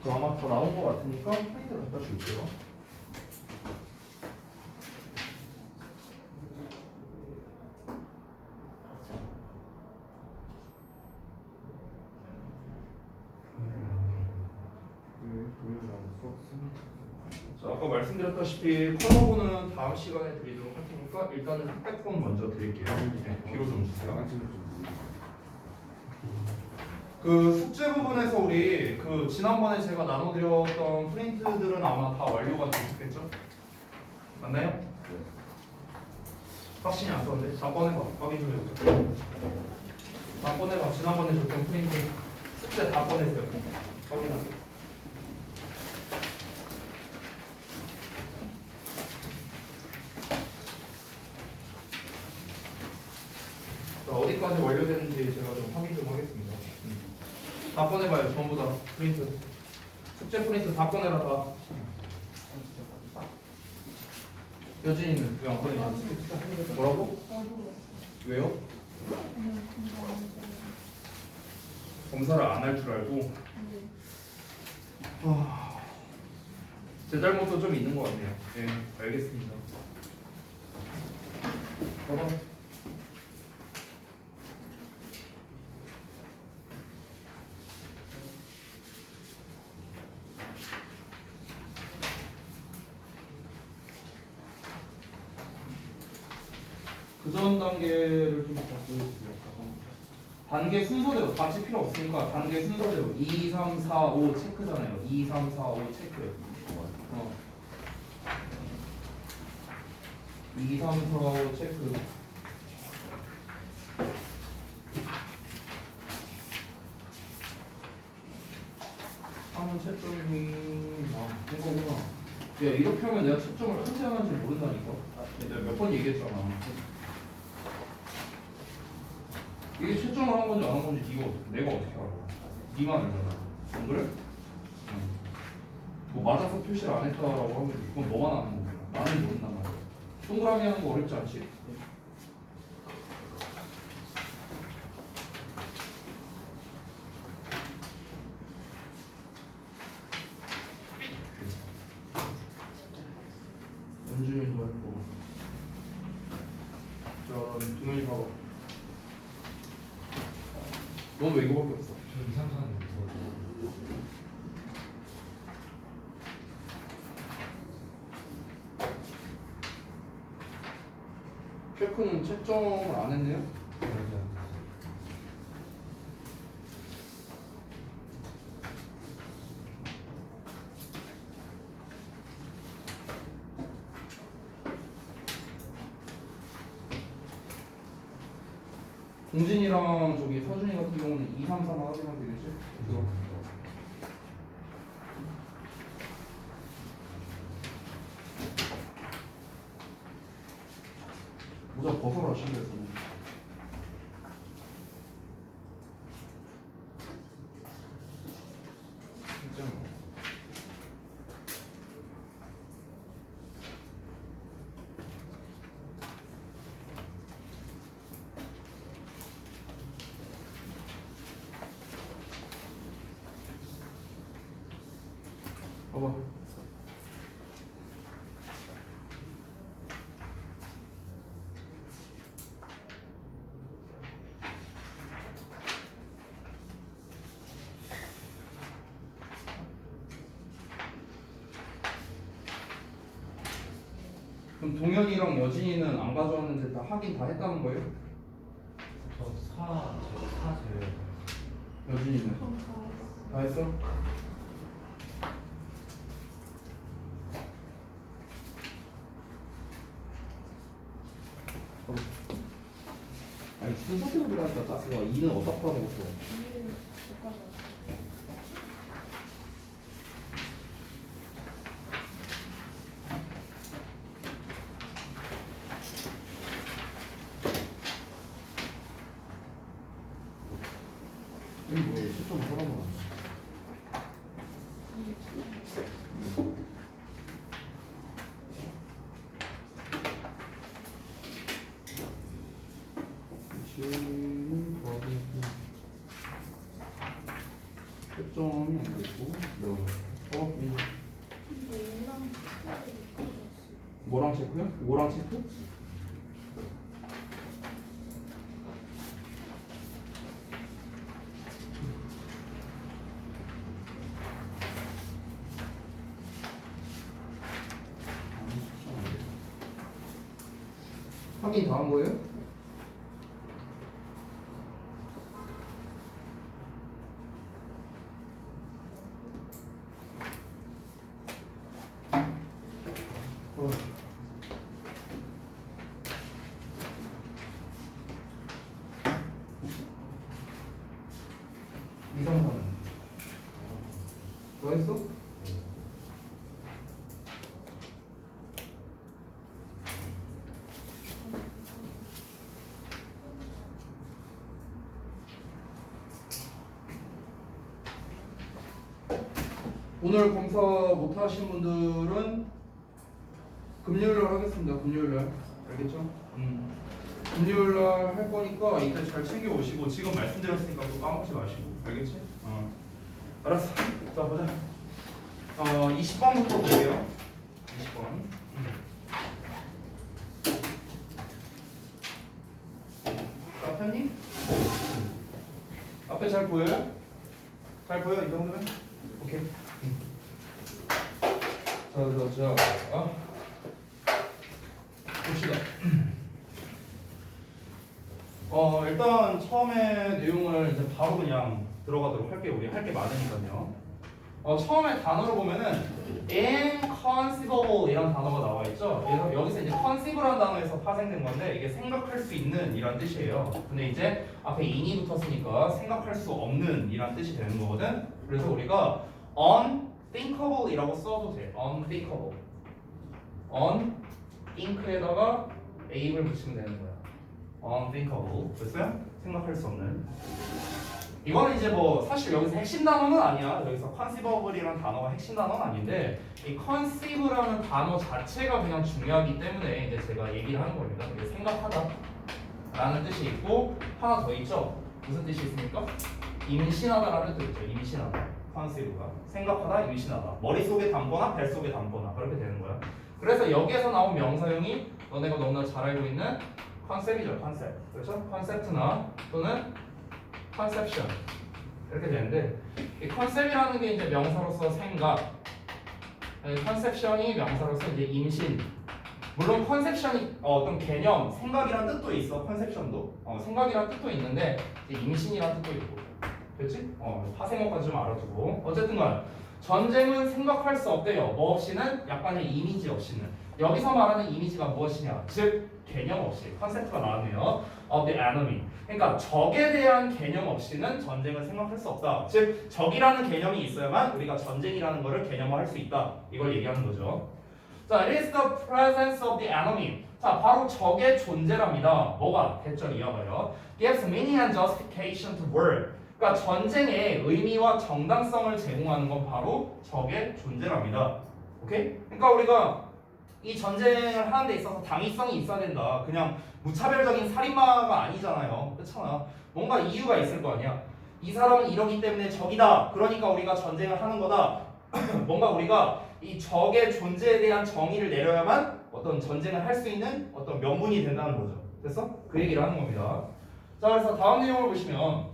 그 아마 더 나온 것 같으니까 프린트 갖다 줄게요. 자, 아까 말씀드렸다시피 컬러본은 다음 시간에 드리도록 할 테니까 일단은 흑백본 먼저 드릴게요. 네, 뒤로 좀 주세요. 그 숙제 부분에서 우리 그 지난번에 제가 나눠드렸던 프린트들은 아마 다 완료가 되셨겠죠? 맞나요? 확신이 안 썼는데? 다 꺼내봐. 확인 좀 해보자. 다 꺼내봐. 지난번에 줬던 프린트 숙제 다 꺼내세요. 확인하세요. 자, 어디까지 완료됐는지 제가 좀 확인 좀 하겠습니다. 다 꺼내봐요. 전부 다 프린트. 숙제 프린트 다 꺼내라 다. 여진이는 왜 안 꺼내냐? 뭐라고? 왜요? 검사를 안 할 줄 알고. 제 잘못도 좀 있는 것 같네요. 네, 알겠습니다. 봐봐. 그 전 단계를 좀 보여주세요. 단계 순서대로 같이 필요 없으니까 단계 순서대로 2, 3, 4, 5 체크잖아요. 2, 3, 4, 5 체크. 2, 3, 4, 5 체크. 하면 채점이 된 거구나. 야, 이렇게 하면 내가 채점을 언제 하는지 모른다니까. 내가 몇 번 얘기했잖아. 이게 채점을 한 건지 안 한 건지 이거 내가 어떻게 알아? 니만 알잖아. 안 그래? 뭐 맞아서 표시를 안 했다라고 하면 그건 너만 아는 거야. 나는 모른단 말이야. 동그라미 하는 거 어렵지 않지? 연주민도 했고. 자, 동현이 봐봐. 넌 왜 이거밖에 없어? 저 2, 3, 4는 셰프는 채점을 안 했네요? 공진이랑 저기 서준이 같은 경우는 2, 3, 4만 확인하면 되겠지? 그거. 모자 벗어라 실내에서. 봐봐. 그럼 동현이랑 여진이는 안 가져왔는데 다 확인 다 했다는 거예요? 저 4 제외. 여진이는? 다 했어? 아니 순서대로 들어가니까 가스가 2는 어디다 풀어먹었어? 이게 뭐야? 시점 풀어먹었어. 경험이 안 되고 뭐랑 체크요? 뭐랑 체크? 확인 다 한 거예요? 어. 2, 3, 4는 뭐 했어? 오늘 검사 못 하신 분들은 금요일날 하겠습니다. 금요일날 알겠죠? 금요일날 할 거니까 이때 잘 챙겨 오시고 지금 말씀드렸으니까 또 까먹지 마시고 알겠지? 알았어. 자 보자. 20번부터 볼게요. 20번. 앞에님? 앞에 잘 보여요? 잘 보여 이 정도면? 오케이. 자, 봅시다. 일단 처음에 내용을 이제 바로 그냥 들어가도록 할게요. 우리 할 게 많으니까요. 처음에 단어를 보면은 inconceivable 이런 단어가 나와 있죠. 그래서 여기서 이제 conceive라는 단어에서 파생된 건데 이게 생각할 수 있는 이란 뜻이에요. 근데 이제 앞에 in이 붙었으니까 생각할 수 없는 이란 뜻이 되는 거거든. 그래서 우리가 unthinkable 이라고 써도 돼. unthinkable. think에다가 a를 붙이면 되는 거야. unthinkable. 됐어요? 생각할 수 없는. 이거는 이제 뭐 사실 여기서 핵심 단어는 아니야. 여기서 conceivable이라는 단어가 핵심 단어는 아닌데 이 conceive라는 단어 자체가 그냥 중요하기 때문에 이제 제가 얘기를 하는 겁니다. 이게 생각하다 라는 뜻이 있고 하나 더 있죠. 무슨 뜻이 있습니까? 임신하다라는 뜻이죠. 임신하다. conceive가 생각하다, 임신하다. 머릿속에 담거나 뱃속에 담거나 그렇게 되는 거야. 그래서 여기에서 나온 명사형이 너네가 너무나 잘 알고 있는 컨셉이죠. 컨셉. 그렇죠? 컨셉트나 또는 컨셉션 이렇게 되는데 이 컨셉이라는 게 이제 명사로서 생각, 컨셉션이 명사로서 이제 임신. 물론 컨셉션이 어떤 개념, 생각이란 뜻도 있어. 컨셉션도 생각이란 뜻도 있는데 이제 임신이란 뜻도 있고, 그렇지? 파생어까지 좀 알아두고. 어쨌든간 전쟁은 생각할 수 없대요. 뭐 없이는? 약간의 이미지 없이는. 여기서 말하는 이미지가 무엇이냐? 즉 개념 없이 컨셉트가 나왔네요. of the enemy. 그러니까 적에 대한 개념 없이는 전쟁을 생각할 수 없다. 즉 적이라는 개념이 있어야만 우리가 전쟁이라는 것을 개념화할 수 있다. 이걸 얘기하는 거죠. 자, it is the presence of the enemy. 자, 바로 적의 존재랍니다. 뭐가? 대절 이어가요. gives meaning and justification to war. 그러니까 전쟁의 의미와 정당성을 제공하는 건 바로 적의 존재랍니다. 오케이? 그러니까 우리가 이 전쟁을 하는 데 있어서 당위성이 있어야 된다. 그냥 무차별적인 살인마가 아니잖아요. 그렇잖아. 뭔가 이유가 있을 거 아니야. 이 사람은 이러기 때문에 적이다. 그러니까 우리가 전쟁을 하는 거다. 뭔가 우리가 이 적의 존재에 대한 정의를 내려야만 어떤 전쟁을 할 수 있는 어떤 명분이 된다는 거죠. 됐어? 그 얘기를 하는 겁니다. 자, 그래서 다음 내용을 보시면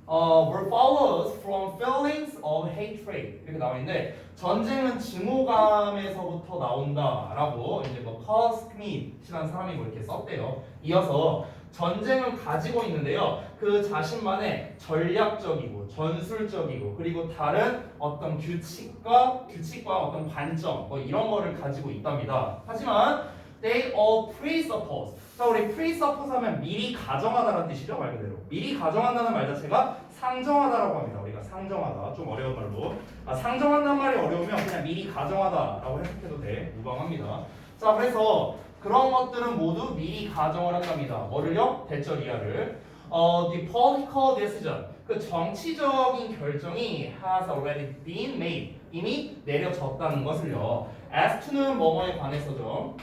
were follows from feelings of hatred 이렇게 나와 있는데 전쟁은 증오감에서부터 나온다라고 이제 뭐 칼 스미스라는 사람이 뭐 이렇게 썼대요. 이어서 전쟁을 가지고 있는데요. 그 자신만의 전략적이고 전술적이고 그리고 다른 어떤 규칙과 어떤 관점 뭐 이런 거를 가지고 있답니다. 하지만 they all presuppose. 자, 우리 presuppose 하면 미리 가정하다라는 뜻이죠. 말 그대로. 미리 가정한다는 말 자체가 상정하다라고 합니다. 우리가 상정하다. 좀 어려운 말로. 상정한다는 말이 어려우면 그냥 미리 가정하다라고 해석해도 돼. 무방합니다. 자, 그래서 그런 것들은 모두 미리 가정을 한답니다. 뭐를요? 대절 이하를. The political decision. 그 정치적인 결정이 has already been made. 이미 내려졌다는 것을요. as to는 뭐뭐에 관해서죠.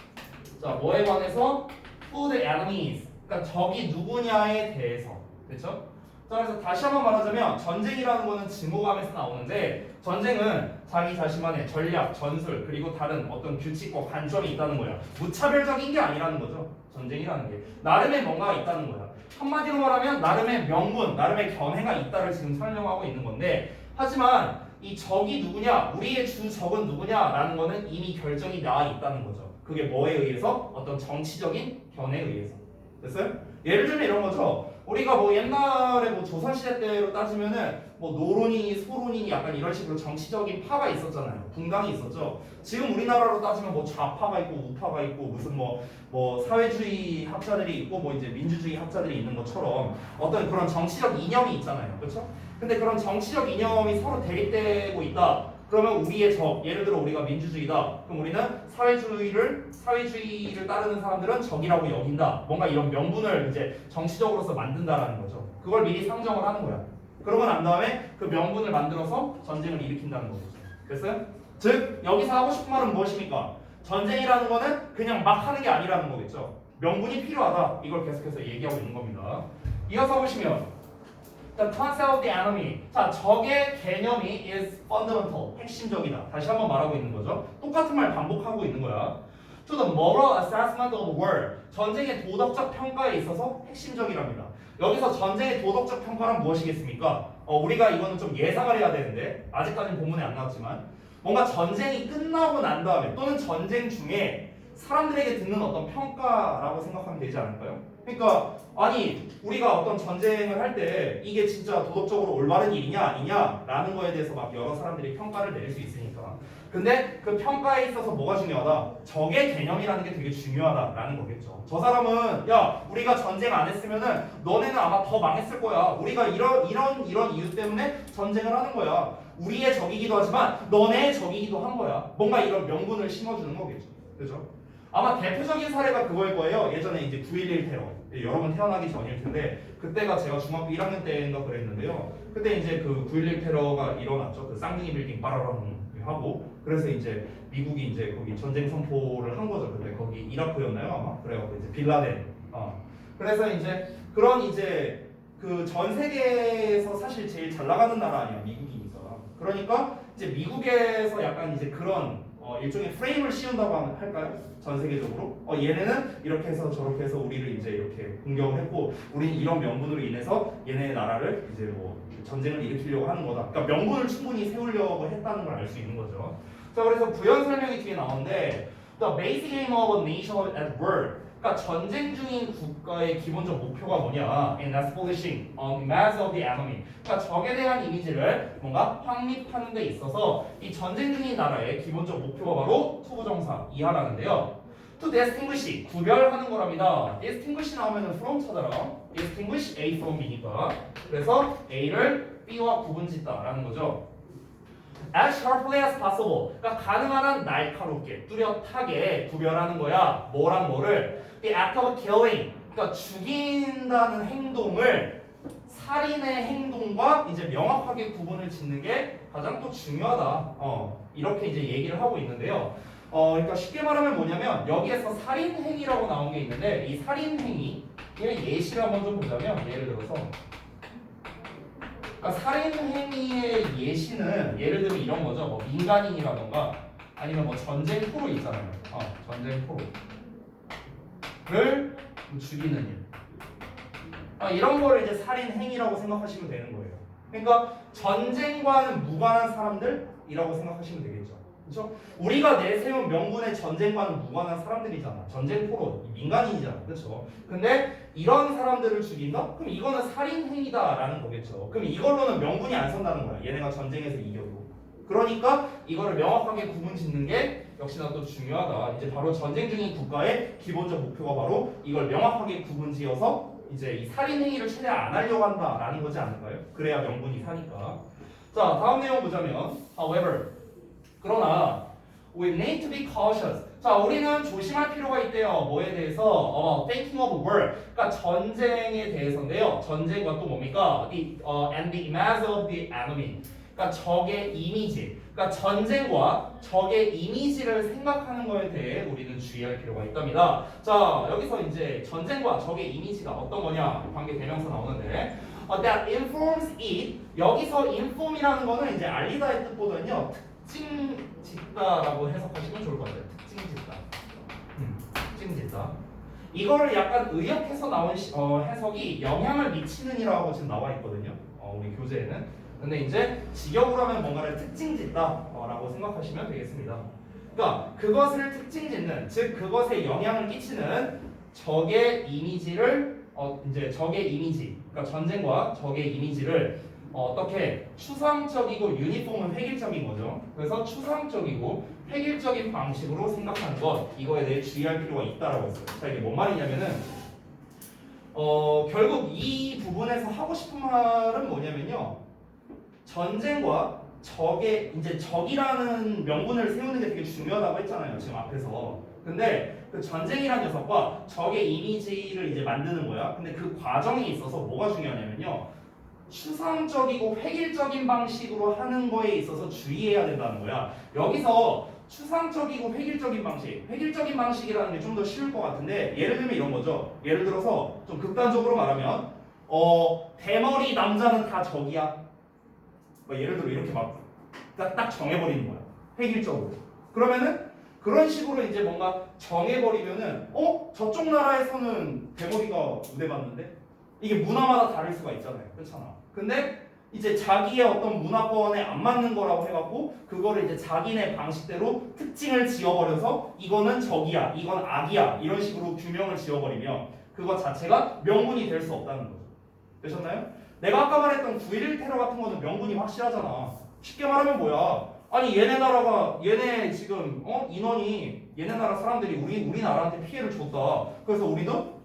자, 뭐에 관해서? Who the enemies. 그러니까 적이 누구냐에 대해서. 그렇죠? 자, 그래서 다시 한번 말하자면 전쟁이라는 거는 증오감에서 나오는데 전쟁은 자기 자신만의 전략, 전술 그리고 다른 어떤 규칙과 관점이 있다는 거야. 무차별적인 게 아니라는 거죠. 전쟁이라는 게 나름의 뭔가가 있다는 거야. 한마디로 말하면 나름의 명분, 나름의 견해가 있다를 지금 설명하고 있는 건데 하지만 이 적이 누구냐, 우리의 주 적은 누구냐라는 거는 이미 결정이 나와 있다는 거죠. 그게 뭐에 의해서? 어떤 정치적인 견해에 의해서. 됐어요? 예를 들면 이런 거죠. 우리가 뭐 옛날에 뭐 조선시대 때로 따지면은 뭐 노론이니 소론이니 약간 이런 식으로 정치적인 파가 있었잖아요. 분당이 있었죠. 지금 우리나라로 따지면 뭐 좌파가 있고 우파가 있고 무슨 뭐 사회주의 학자들이 있고 뭐 이제 민주주의 학자들이 있는 것처럼 어떤 그런 정치적 이념이 있잖아요. 그렇죠? 근데 그런 정치적 이념이 서로 대립되고 있다. 그러면 우리의 적, 예를 들어 우리가 민주주의다. 그럼 우리는 사회주의를 따르는 사람들은 적이라고 여긴다. 뭔가 이런 명분을 이제 정치적으로서 만든다라는 거죠. 그걸 미리 상정을 하는 거야. 그러고 난 다음에 그 명분을 만들어서 전쟁을 일으킨다는 거죠. 됐어요? 즉 여기서 하고 싶은 말은 무엇입니까? 전쟁이라는 거는 그냥 막 하는 게 아니라는 거겠죠. 명분이 필요하다. 이걸 계속해서 얘기하고 있는 겁니다. 이어서 보시면 The concept of the enemy. 자, 적의 개념이 is fundamental. 핵심적이다. 다시 한번 말하고 있는 거죠. 똑같은 말 반복하고 있는 거야. To the moral assessment of war. 전쟁의 도덕적 평가에 있어서 핵심적이랍니다. 여기서 전쟁의 도덕적 평가란 무엇이겠습니까? 우리가 이거는 좀 예상을 해야 되는데 아직까지는 본문에 안 나왔지만 뭔가 전쟁이 끝나고 난 다음에 또는 전쟁 중에 사람들에게 듣는 어떤 평가라고 생각하면 되지 않을까요? 그러니까 아니 우리가 어떤 전쟁을 할 때 이게 진짜 도덕적으로 올바른 일이냐 아니냐라는 거에 대해서 막 여러 사람들이 평가를 내릴 수 있으니까 근데 그 평가에 있어서 뭐가 중요하다? 적의 개념이라는 게 되게 중요하다라는 거겠죠. 저 사람은 야 우리가 전쟁 안 했으면은 너네는 아마 더 망했을 거야. 우리가 이런 이유 때문에 전쟁을 하는 거야. 우리의 적이기도 하지만 너네의 적이기도 한 거야. 뭔가 이런 명분을 심어주는 거겠죠. 그죠? 아마 대표적인 사례가 그거일 거예요. 예전에 이제 9.11 테러. 여러분 태어나기 전일 텐데 그때가 제가 중학교 1학년 때인가 그랬는데요. 그때 이제 그 9.11 테러가 일어났죠. 그 쌍둥이 빌딩 빠라랑 하고 그래서 이제 미국이 이제 거기 전쟁 선포를 한 거죠. 그때 거기 이라크였나요 아마? 그래갖고 이제 빌라덴. 그래서 이제 그런 이제 그 전 세계에서 사실 제일 잘 나가는 나라 아니야 미국이니까. 그러니까 이제 미국에서 약간 이제 그런 일종의 프레임을 씌운다고 할까요? 전 세계적으로 얘네는 이렇게 해서 저렇게 해서 우리를 이제 이렇게 공격을 했고 우리는 이런 명분으로 인해서 얘네 나라를 이제 뭐 전쟁을 일으키려고 하는 거다. 그러니까 명분을 충분히 세우려고 했다는 걸 알 수 있는 거죠. 자 그래서 부연 설명이 뒤에 나오는데 The basic aim of a nation at war. 그러니까 전쟁 중인 국가의 기본적 목표가 뭐냐? In establishing a mass of the enemy. 그러니까 적에 대한 이미지를 뭔가 확립하는 데 있어서 이 전쟁 중인 나라의 기본적 목표가 바로 투부정사 이하라는데요. To distinguish 구별하는 거랍니다. distinguish 나오면은 from 찾아라. distinguish A from B니까. 그래서 A를 B와 구분짓다라는 거죠. As sharply as possible. 그러니까 가능한 한 날카롭게, 뚜렷하게 구별하는 거야. 뭐랑 뭐를? The act of killing. 그러니까 죽인다는 행동을 살인의 행동과 이제 명확하게 구분을 짓는 게 가장 또 중요하다. 이렇게 이제 얘기를 하고 있는데요. 그러니까 쉽게 말하면 뭐냐면 여기에서 살인 행위라고 나온 게 있는데 이 살인 행위의 예시를 한번 좀 보자면 예를 들어서. 그러니까 살인 행위의 예시는 예를 들면 이런 거죠. 뭐 민간인이라던가 아니면 뭐 전쟁 포로 있잖아요. 전쟁 포로를 죽이는 일. 이런 거를 이제 살인 행위라고 생각하시면 되는 거예요. 그러니까 전쟁과는 무관한 사람들이라고 생각하시면 되겠죠. 그렇죠? 우리가 내세운 명분의 전쟁과는 무관한 사람들이잖아. 전쟁 포로 민간인이잖아. 그렇죠? 근데 이런 사람들을 죽인다? 그럼 이거는 살인 행위다라는 거겠죠. 그럼 이걸로는 명분이 안 선다는 거야. 얘네가 전쟁에서 이겨도. 그러니까 이거를 명확하게 구분짓는 게 역시나 또 중요하다. 이제 바로 전쟁 중인 국가의 기본적 목표가 바로 이걸 명확하게 구분지어서 이제 이 살인 행위를 최대한 안 하려고 한다라는 거지 않을까요? 그래야 명분이 사니까. 자, 다음 내용 보자면 however 그러나 we need to be cautious. 자, 우리는 조심할 필요가 있대요. 뭐에 대해서? Thinking of war. 그러니까 전쟁에 대해서인데요. 전쟁과 또 뭡니까? And the image of the enemy. 그러니까 적의 이미지. 그러니까 전쟁과 적의 이미지를 생각하는 거에 대해 우리는 주의할 필요가 있답니다. 자, 여기서 이제 전쟁과 적의 이미지가 어떤 거냐? 관계 대명사 나오는데 that informs it. 여기서 inform이라는 거는 이제 알리다의 뜻보다는요 특징 짓다라고 해석하시면 좋을 것 같아요. 특징 짓다. 특징 짓다. 이거를 약간 의역해서 나온 해석이 영향을 미치는이라고 지금 나와 있거든요. 우리 교재에는. 근데 이제 직역으로 하면 뭔가를 특징 짓다라고 생각하시면 되겠습니다. 그러니까 그것을 특징 짓는, 즉 그것에 영향을 끼치는 적의 이미지를 이제 적의 이미지, 그러니까 전쟁과 적의 이미지를 어떻게 추상적이고 유니폼은 획일적인 거죠. 그래서 추상적이고 획일적인 방식으로 생각하는 것, 이거에 대해 주의할 필요가 있다라고 했어요. 자, 이게 뭔 말이냐면은 결국 이 부분에서 하고 싶은 말은 뭐냐면요. 전쟁과 적의 이제 적이라는 명분을 세우는 게 되게 중요하다고 했잖아요. 지금 앞에서. 근데 그 전쟁이라는 녀석과 적의 이미지를 이제 만드는 거야. 근데 그 과정에 있어서 뭐가 중요하냐면요. 추상적이고 획일적인 방식으로 하는 거에 있어서 주의해야 된다는 거야. 여기서 추상적이고 획일적인 방식, 획일적인 방식이라는 게 좀 더 쉬울 것 같은데 예를 들면 이런 거죠. 예를 들어서 좀 극단적으로 말하면 대머리 남자는 다 적이야. 예를 들어 이렇게 딱 정해버리는 거야. 획일적으로. 그러면은 그런 식으로 이제 뭔가 정해버리면은 저쪽 나라에서는 대머리가 우대받는데 이게 문화마다 다를 수가 있잖아요. 그렇잖아. 근데 이제 자기의 어떤 문화권에 안 맞는 거라고 해갖고 그거를 이제 자기네 방식대로 특징을 지어버려서 이거는 적이야, 이건 악이야 이런 식으로 규명을 지어버리면 그거 자체가 명분이 될 수 없다는 거죠. 되셨나요? 내가 아까 말했던 9.11 테러 같은 거는 명분이 확실하잖아. 쉽게 말하면 뭐야? 아니 얘네 나라가 얘네 지금 인원이 얘네 나라 사람들이 우리나라한테 피해를 줬다. 그래서 우리도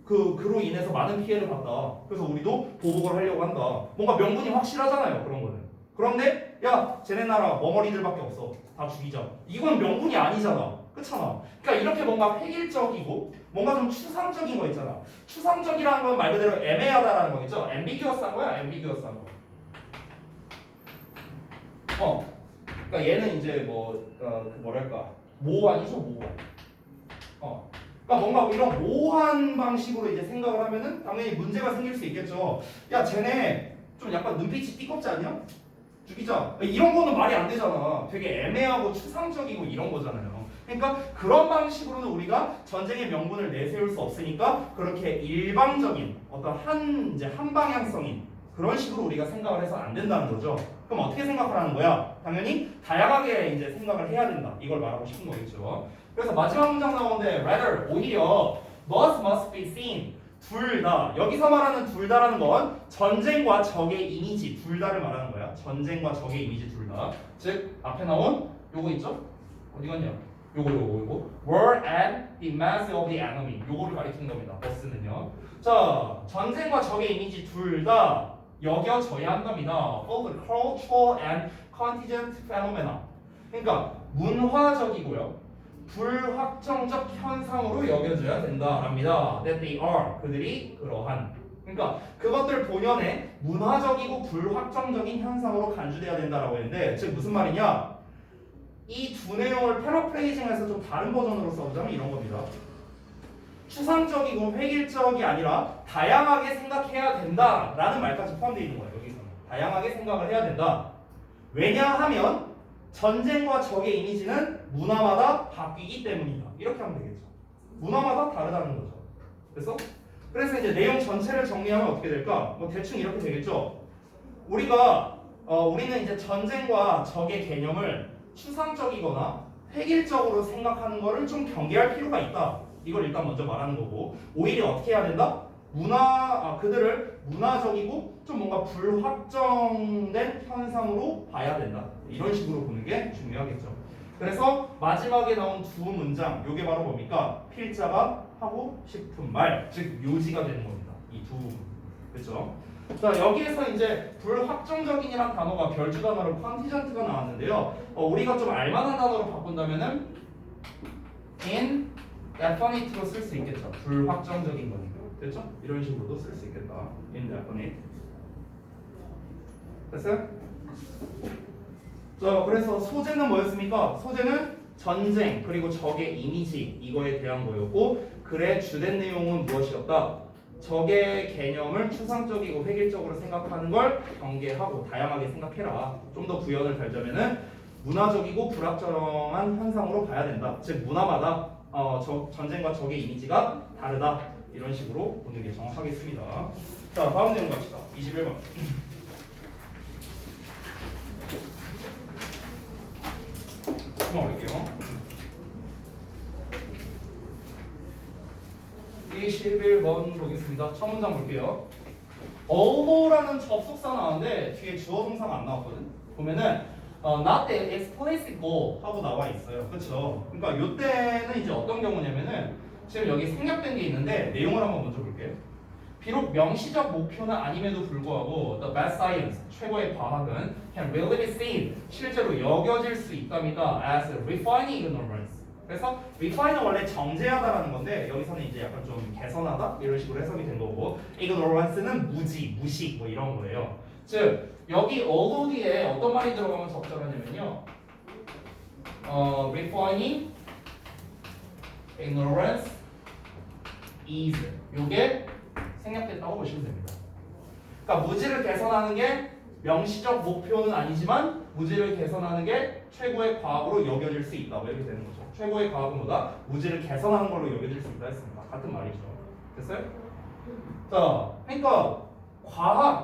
그로 인해서 많은 피해를 봤다. 그래서 우리도 보복을 하려고 한다. 뭔가 명분이 확실하잖아요. 그런 거는. 그런데 야 쟤네 나라 머머리들밖에 없어. 다 죽이자. 이건 명분이 아니잖아. 그렇잖아. 그러니까 이렇게 뭔가 획일적이고 뭔가 좀 추상적인 거 있잖아. 추상적이라는 건 말 그대로 애매하다라는 거겠죠. ambiguous한 거야. ambiguous한 거. 그러니까 얘는 이제 뭐랄까 모호한이죠. 모호한. 그러니까 뭔가 이런 모호한 방식으로 이제 생각을 하면은 당연히 문제가 생길 수 있겠죠. 야, 쟤네 좀 약간 눈빛이 띠껍지 않냐? 죽이자. 이런 거는 말이 안 되잖아. 되게 애매하고 추상적이고 이런 거잖아요. 그러니까 그런 방식으로는 우리가 전쟁의 명분을 내세울 수 없으니까 그렇게 일방적인 어떤 한 방향성인 그런 식으로 우리가 생각을 해서 안 된다는 거죠. 그럼 어떻게 생각하라는 거야? 당연히 다양하게 이제 생각을 해야 된다. 이걸 말하고 싶은 거겠죠. 그래서 마지막 문장 나오는데 rather 오히려 must be seen 둘 다. 여기서 말하는 둘 다라는 건 전쟁과 적의 이미지 둘 다를 말하는 거야. 전쟁과 적의 이미지 둘 다. 즉 앞에 나온 요거 있죠? 어디 갔냐? 요거 were at the mercy of the enemy. 요거를 가리키는 겁니다. 버스는요. 자, 전쟁과 적의 이미지 둘 다 여겨져야 한답니다. Of the cultural and contingent phenomena. 그러니까 문화적이고요. 불확정적 현상으로 여겨져야 된다랍니다. That they are. 그들이 그러한. 그러니까 그것들 본연의 문화적이고 불확정적인 현상으로 간주돼야 된다라고 했는데 즉 무슨 말이냐? 이 두 내용을 패러프레이징해서 좀 다른 버전으로 써보자면 이런 겁니다. 추상적이고 획일적이 아니라 다양하게 생각해야 된다라는 말까지 포함되어 있는 거예요. 여기서는 다양하게 생각을 해야 된다. 왜냐하면 전쟁과 적의 이미지는 문화마다 바뀌기 때문이다. 이렇게 하면 되겠죠. 문화마다 다르다는 거죠. 그래서 이제 내용 전체를 정리하면 어떻게 될까? 대충 이렇게 되겠죠. 우리는 이제 전쟁과 적의 개념을 추상적이거나 획일적으로 생각하는 거를 좀 경계할 필요가 있다. 이걸 일단 먼저 말하는 거고 오히려 어떻게 해야 된다? 그들을 문화적이고 좀 뭔가 불확정된 현상으로 봐야 된다. 이런 식으로 보는 게 중요하겠죠. 그래서 마지막에 나온 두 문장, 요게 바로 뭡니까? 필자가 하고 싶은 말, 즉 묘지가 되는 겁니다. 이 두 부분. 그렇죠? 자, 여기에서 이제 불확정적인이란 단어가 별주 단어로 컨티전트가 나왔는데요. 우리가 좀 알만한 단어로 바꾼다면은 indefinite로 쓸 수 있겠죠. 불확정적인 거니까. 됐죠? 이런 식으로도 쓸 수 있겠다. indefinite. 됐어요? 자, 그래서 소재는 뭐였습니까? 소재는 전쟁 그리고 적의 이미지 이거에 대한 거였고 글의 주된 내용은 무엇이었다? 적의 개념을 추상적이고 획일적으로 생각하는 걸 경계하고 다양하게 생각해라. 좀 더 구현을 달자면은 문화적이고 불확정한 현상으로 봐야 된다. 즉 문화마다 전쟁과 적의 이미지가 다르다. 이런 식으로 보는 게 정확하겠습니다. 자, 다음 내용 갑시다. 21번. 한번 올릴게요. 21번 보겠습니다. 첫 문장 볼게요. although라는 접속사 나왔는데 뒤에 주어 동사가 안 나왔거든. 보면은 not the explicit goal 하고 나와 있어요. 그렇죠? 그러니까 이때는 이제 어떤 경우냐면은 지금 여기 생략된 게 있는데 내용을 한번 먼저 볼게요. 비록 명시적 목표는 아님에도 불구하고 the best science 최고의 과학은 can really be seen 실제로 여겨질 수 있답니다 as refining ignorance. 그래서 refine은 원래 정제하다라는 건데 여기서는 이제 약간 좀 개선하다 이런 식으로 해석이 된 거고 ignorance는 무지, 무식 뭐 이런 거예요. 즉 여기 although 뒤에 어떤 말이 들어가면 적절하냐면요. refining ignorance is 요게 생략됐다고 보시면 됩니다. 그러니까 무지를 개선하는 게 명시적 목표는 아니지만 무지를 개선하는 게 최고의 과학으로 여겨질 수 있다. 이렇게 되는 거죠. 최고의 과학은 뭐다? 무지를 개선하는 걸로 여겨질 수 있다 했습니다. 같은 말이죠. 됐어요? 자, 그러니까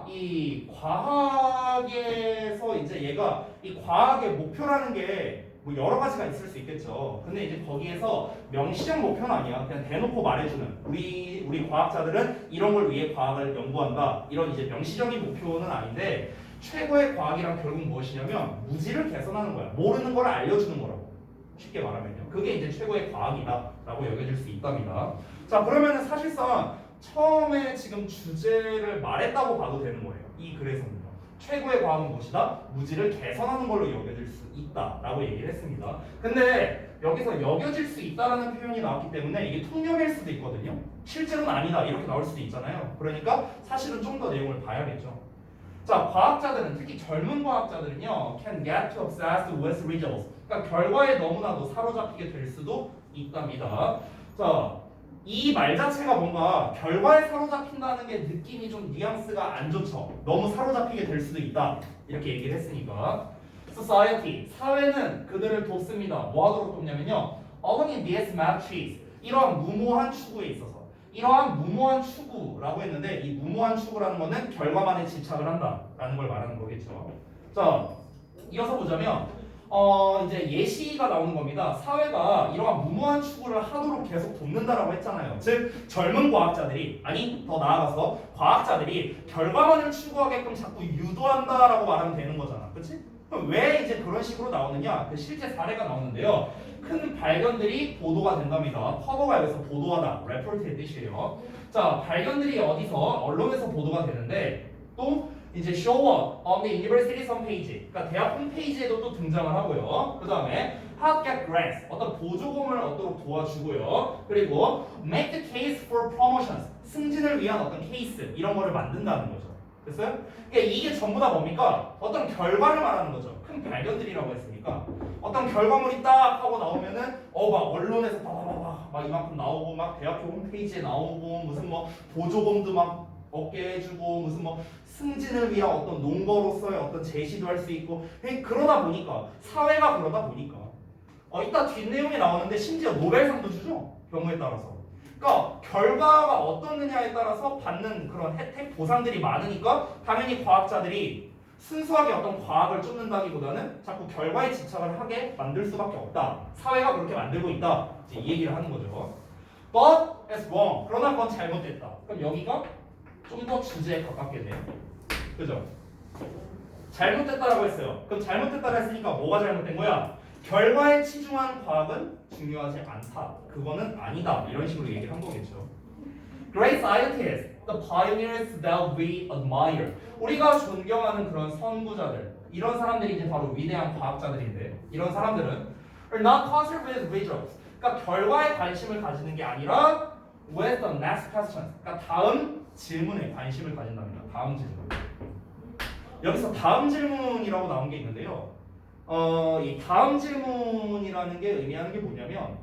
이 과학에서 이제 얘가 이 과학의 목표라는 게 뭐 여러 가지가 있을 수 있겠죠. 근데 이제 거기에서 명시적 목표는 아니야. 그냥 대놓고 말해주는 우리 과학자들은 이런 걸 위해 과학을 연구한다. 이런 이제 명시적인 목표는 아닌데 최고의 과학이란 결국 무엇이냐면 무지를 개선하는 거야. 모르는 걸 알려주는 거라고. 쉽게 말하면요. 그게 이제 최고의 과학이다라고 여겨질 수 있답니다. 자, 그러면은 사실상 처음에 지금 주제를 말했다고 봐도 되는 거예요. 이 글에서는요. 최고의 과학은 무엇이다? 무지를 개선하는 걸로 여겨질 수 있다라고 얘기를 했습니다. 근데 여기서 여겨질 수 있다라는 표현이 나왔기 때문에 이게 통념일 수도 있거든요. 실제로는 아니다 이렇게 나올 수도 있잖아요. 그러니까 사실은 좀 더 내용을 봐야겠죠. 자, 과학자들은 특히 젊은 과학자들은요 can get too obsessed with results. 그러니까 결과에 너무나도 사로잡히게 될 수도 있답니다. 자, 이 말 자체가 뭔가 결과에 사로잡힌다는 게 느낌이 좀 뉘앙스가 안 좋죠. 너무 사로잡히게 될 수도 있다. 이렇게 얘기를 했으니까. Society, 사회는 그들을 돕습니다. 뭐 하도록 돕냐면요. Along in this matrix, 이러한 무모한 추구에 있어서. 이러한 무모한 추구라고 했는데 이 무모한 추구라는 거는 결과만에 집착을 한다라는 걸 말하는 거겠죠. 자, 이어서 보자면 이제 예시가 나오는 겁니다. 사회가 이러한 무모한 추구를 하도록 계속 돕는다라고 했잖아요. 즉 젊은 과학자들이 아니 더 나아가서 과학자들이 결과만을 추구하게끔 자꾸 유도한다라고 말하면 되는 거잖아. 그렇지? 그럼 왜 이제 그런 식으로 나오느냐? 그 실제 사례가 나오는데요. 큰 발견들이 보도가 된답니다. 커버가 여기서 보도하다, 레포트의 뜻이에요. 자, 발견들이 어디서 언론에서 보도가 되는데 또 이제 show up on the university's homepage. 그러니까 대학 홈페이지에도 또 등장을 하고요. 그 다음에 help get grants. 어떤 보조금을 얻도록 도와주고요. 그리고 make the case for promotions. 승진을 위한 어떤 케이스 이런 거를 만든다는 거죠. 됐어요? 그러니까 이게 전부 다 뭡니까? 어떤 결과를 말하는 거죠. 큰 발견들이라고 했으니까 어떤 결과물이 딱 하고 나오면은 막 언론에서 막 이만큼 나오고 막 대학교 홈페이지에 나오고 무슨 뭐 보조금도 막 얻게 해주고 무슨 뭐 승진을 위한 어떤 논거로서의 어떤 제시도 할 수 있고 그러다 보니까 사회가 그러다 보니까 이따 뒷내용이 나오는데 심지어 노벨상도 주죠. 경우에 따라서. 그러니까 결과가 어떻느냐에 따라서 받는 그런 혜택 보상들이 많으니까 당연히 과학자들이 순수하게 어떤 과학을 쫓는다기보다는 자꾸 결과에 집착을 하게 만들 수밖에 없다. 사회가 그렇게 만들고 있다. 이제 이 얘기를 하는 거죠. But it's wrong. 그러나 그건 잘못됐다. 그럼 여기가 좀 더 주제에 가깝게 돼요. 그죠? 잘못됐다라고 했어요. 그럼 잘못됐다고 했으니까 뭐가 잘못된 거야? 결과에 치중한 과학은 중요하지 않다. 그거는 아니다. 이런 식으로 얘기를 한 거겠죠. Great scientists, the pioneers that we admire. 우리가 존경하는 그런 선구자들, 이런 사람들이 이제 바로 위대한 과학자들인데, 이런 사람들은 are not concerned with results. 그러니까 결과에 관심을 가지는 게 아니라 with the next question. 그러니까 다음 질문에 관심을 가진답니다. 다음 질문. 여기서 다음 질문이라고 나온 게 있는데요. 이 다음 질문이라는 게 의미하는 게 뭐냐면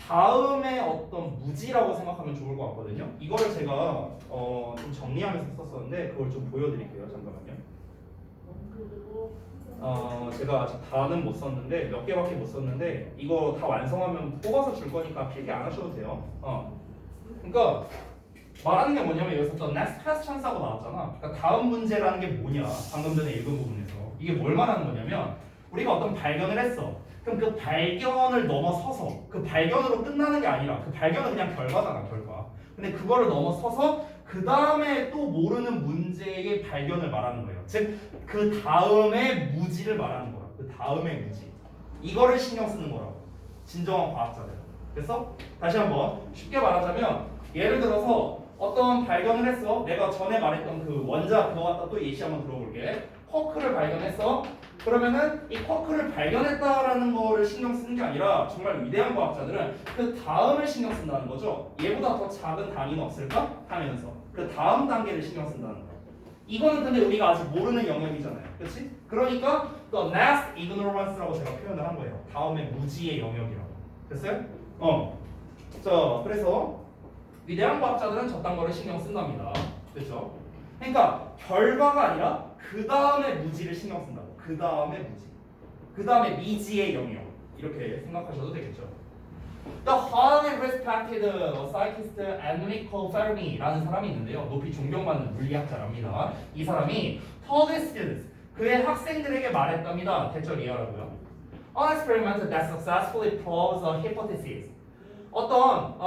다음에 어떤 무지라고 생각하면 좋을 것 같거든요. 이거를 제가 좀 정리하면서 썼었는데 그걸 좀 보여드릴게요. 잠깐만요. 제가 아직 다는 못 썼는데 몇 개밖에 못 썼는데 이거 다 완성하면 뽑아서 줄 거니까 필기 안 하셔도 돼요. 그러니까 말하는 게 뭐냐면 여기서 또 next question하고 나왔잖아. 그러니까 다음 문제라는 게 뭐냐? 방금 전에 읽은 부분에서 이게 뭘 말하는 거냐면 우리가 어떤 발견을 했어. 그럼 그 발견을 넘어서서 그 발견으로 끝나는 게 아니라 그 발견은 그냥 결과잖아, 결과. 근데 그거를 넘어서서 그 다음에 또 모르는 문제의 발견을 말하는 거예요. 즉 그 다음에 무지를 말하는 거야. 그 다음에 무지. 이거를 신경 쓰는 거라고. 진정한 과학자들. 그래서 다시 한번 쉽게 말하자면 예를 들어서 어떤 발견을 했어. 내가 전에 말했던 그 원자 그거 갖다 또 예시 한번 들어볼게. 쿼크를 발견했어. 그러면은 이 쿼크를 발견했다라는 거를 신경 쓰는 게 아니라 정말 위대한 과학자들은 그 다음을 신경 쓴다는 거죠. 얘보다 더 작은 단위는 없을까? 하면서 그 다음 단계를 신경 쓴다는 거. 이거는 근데 우리가 아직 모르는 영역이잖아요. 그렇지? 그러니까 the next ignorance라고 제가 표현을 한 거예요. 다음에 무지의 영역이라고. 됐어요? 자, 그래서 위대한 과학자들은 저딴 거를 신경 쓴답니다. 그렇죠? 그러니까 결과가 아니라 그 다음에 무지를 신경 쓴다고. 그 다음에 무지. 그 다음에 미지의 영역. 이렇게 생각하셔도 되겠죠. The highly respected scientist Enrico Fermi라는 사람이 있는데요. 높이 존경받는 물리학자랍니다. 이 사람이 told his students, 그의 학생들에게 말했답니다. 대절 이해하라고요. An experiment that successfully proves a hypothesis. 어떤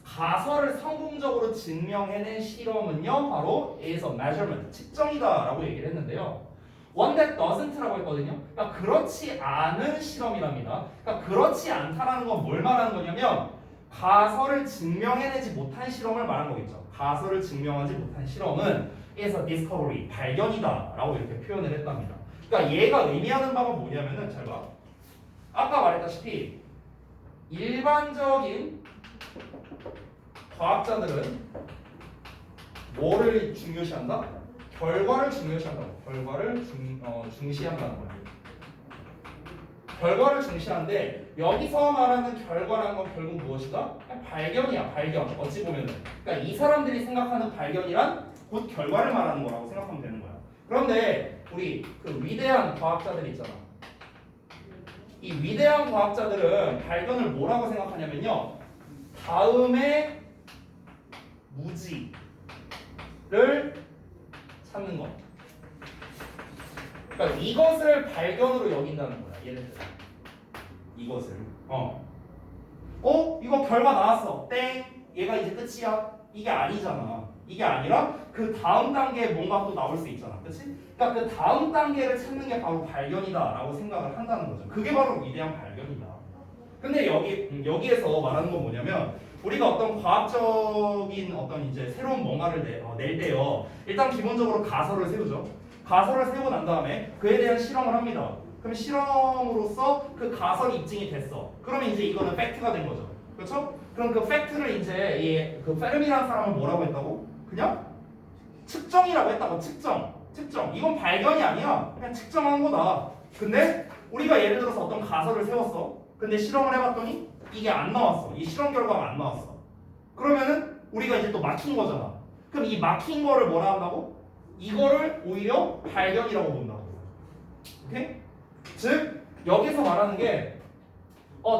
가설을 성공적으로 증명해낸 실험은요 바로 is a measurement, 측정이다라고 얘기를 했는데요. One that doesn't라고 했거든요. 그러니까 그렇지 않은 실험이랍니다. 그러니까 그렇지 않다라는 건 뭘 말하는 거냐면 가설을 증명해내지 못한 실험을 말하는 거겠죠. 가설을 증명하지 못한 실험은 is a discovery, 발견이다라고 이렇게 표현을 했답니다. 그러니까 얘가 의미하는 바가 뭐냐면은 잘 봐. 아까 말했다시피 일반적인 과학자들은 뭐를 중요시한다? 결과를 중요시한다고. 결과를 중시한다는 거예요. 결과를 중시하는데 여기서 말하는 결과라는 건 결국 무엇이다? 그냥 발견이야, 발견. 어찌 보면은. 그러니까 이 사람들이 생각하는 발견이란 곧 결과를 말하는 거라고 생각하면 되는 거야. 그런데 우리 그 위대한 과학자들 있잖아. 이 위대한 과학자들은 발견을 뭐라고 생각하냐면요. 다음에 무지를 찾는 거. 그러니까 이것을 발견으로 여긴다는 거야. 예를 들어 이것을 이거 결과 나왔어. 땡. 얘가 이제 끝이야. 이게 아니잖아. 이게 아니라 그 다음 단계에 뭔가 또 나올 수 있잖아. 그렇지? 그러니까 그 다음 단계를 찾는 게 바로 발견이다라고 생각을 한다는 거죠. 그게 바로 위대한 발견이다. 근데 여기에서 말하는 건 뭐냐면 우리가 어떤 과학적인 어떤 이제 새로운 뭔가를 낼 때요. 일단 기본적으로 가설을 세우죠. 가설을 세우고 난 다음에 그에 대한 실험을 합니다. 그럼 실험으로서 그 가설이 입증이 됐어. 그러면 이제 이거는 팩트가 된 거죠. 그렇죠? 그럼 그 팩트를 이제 그 페르미라는 사람은 뭐라고 했다고? 그냥 측정이라고 했다고. 측정. 이건 발견이 아니야. 그냥 측정한 거다. 근데 우리가 예를 들어서 어떤 가설을 세웠어. 근데 실험을 해봤더니 이게 안 나왔어. 이 실험 결과가 안 나왔어. 그러면은 우리가 이제 또 막힌 거잖아. 그럼 이 막힌 거를 뭐라 한다고? 이거를 오히려 발견이라고 본다고. 오케이? 즉 여기서 말하는 게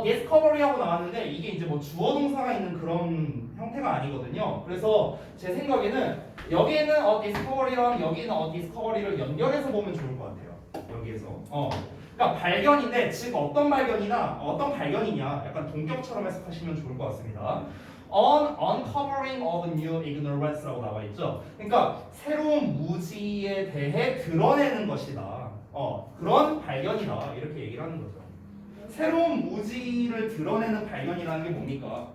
discovery하고 나왔는데 이게 이제 뭐 주어 동사가 있는 그런 형태가 아니거든요. 그래서 제 생각에는 여기에는 discovery랑 여기는 discovery를 연결해서 보면 좋을 것 같아요. 여기에서. 그러니까 발견인데 즉 어떤 발견이냐 약간 동격처럼 해석하시면 좋을 것 같습니다. uncovering of new ignorance라고 나와 있죠. 그러니까 새로운 무지에 대해 드러내는 것이다. 그런 발견이다 이렇게 얘기를 하는 거죠. 새로운 무지를 드러내는 발견이라는 게 뭡니까?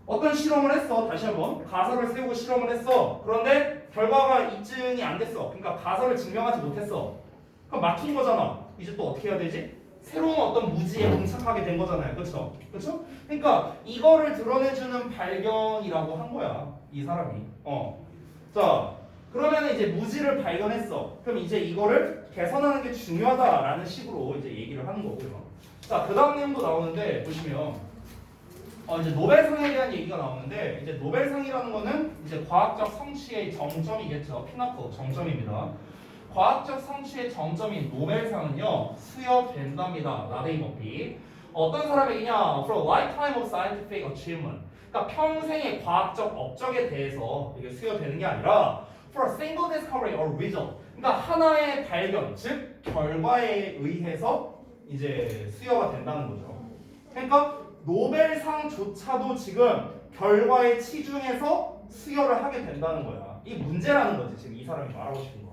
어떤 실험을 했어. 다시 한번 가설을 세우고 실험을 했어. 그런데 결과가 입증이 안 됐어. 그러니까 가설을 증명하지 못했어. 그럼 막힌 거잖아. 이제 또 어떻게 해야 되지? 새로운 어떤 무지에 봉착하게 된 거잖아요. 그렇죠? 그렇죠? 그러니까 이거를 드러내주는 발견이라고 한 거야. 이 사람이. 자, 그러면 이제 무지를 발견했어. 그럼 이제 이거를 개선하는 게 중요하다라는 식으로 이제 얘기를 하는 거고요. 자, 그 다음 내용도 나오는데 보시면 이제 노벨상에 대한 얘기가 나오는데 이제 노벨상이라는 거는 이제 과학적 성취의 정점이겠죠. 피나클 정점입니다. 과학적 성취의 정점인 노벨상은요 수여된답니다. 나데이 머피. 어떤 사람에게냐? For a lifetime of scientific achievement. 그러니까 평생의 과학적 업적에 대해서 이게 수여되는 게 아니라 for a single discovery or result. 그러니까 하나의 발견, 즉 결과에 의해서 이제 수여가 된다는 거죠. 그러니까 노벨상조차도 지금 결과에 치중해서 수여를 하게 된다는 거야. 이 문제라는 거지 지금 이 사람이 말하고 싶은 거.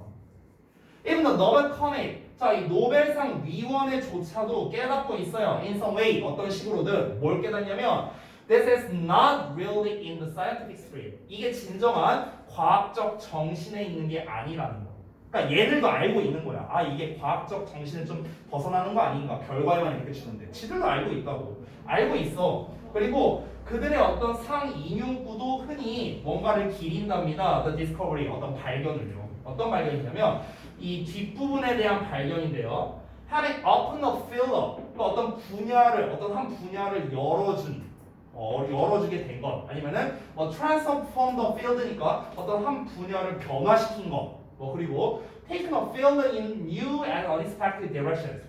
Even the Nobel Committee, 자, 이 노벨상 위원회조차도 깨닫고 있어요. In some way, 어떤 식으로든 뭘 깨닫냐면 This is not really in the scientific spirit. 이게 진정한 과학적 정신에 있는 게 아니라는 거. 그러니까 얘들도 알고 있는 거야. 아, 이게 과학적 정신을 좀 벗어나는 거 아닌가. 결과에만 이렇게 주는데. 지들도 알고 있다고. 알고 있어. 그리고 그들의 어떤 상인용구도 흔히 뭔가를 기린답니다. The discovery, 어떤 발견을요. 어떤 발견이냐면 이 뒷부분에 대한 발견인데요. Having opened a field, 어떤 분야를, 어떤 한 분야를 열어주게 된 것, 아니면은 뭐 transform the field니까 어떤 한 분야를 변화시킨 것, 뭐 그리고 taken a field in new and unexpected directions.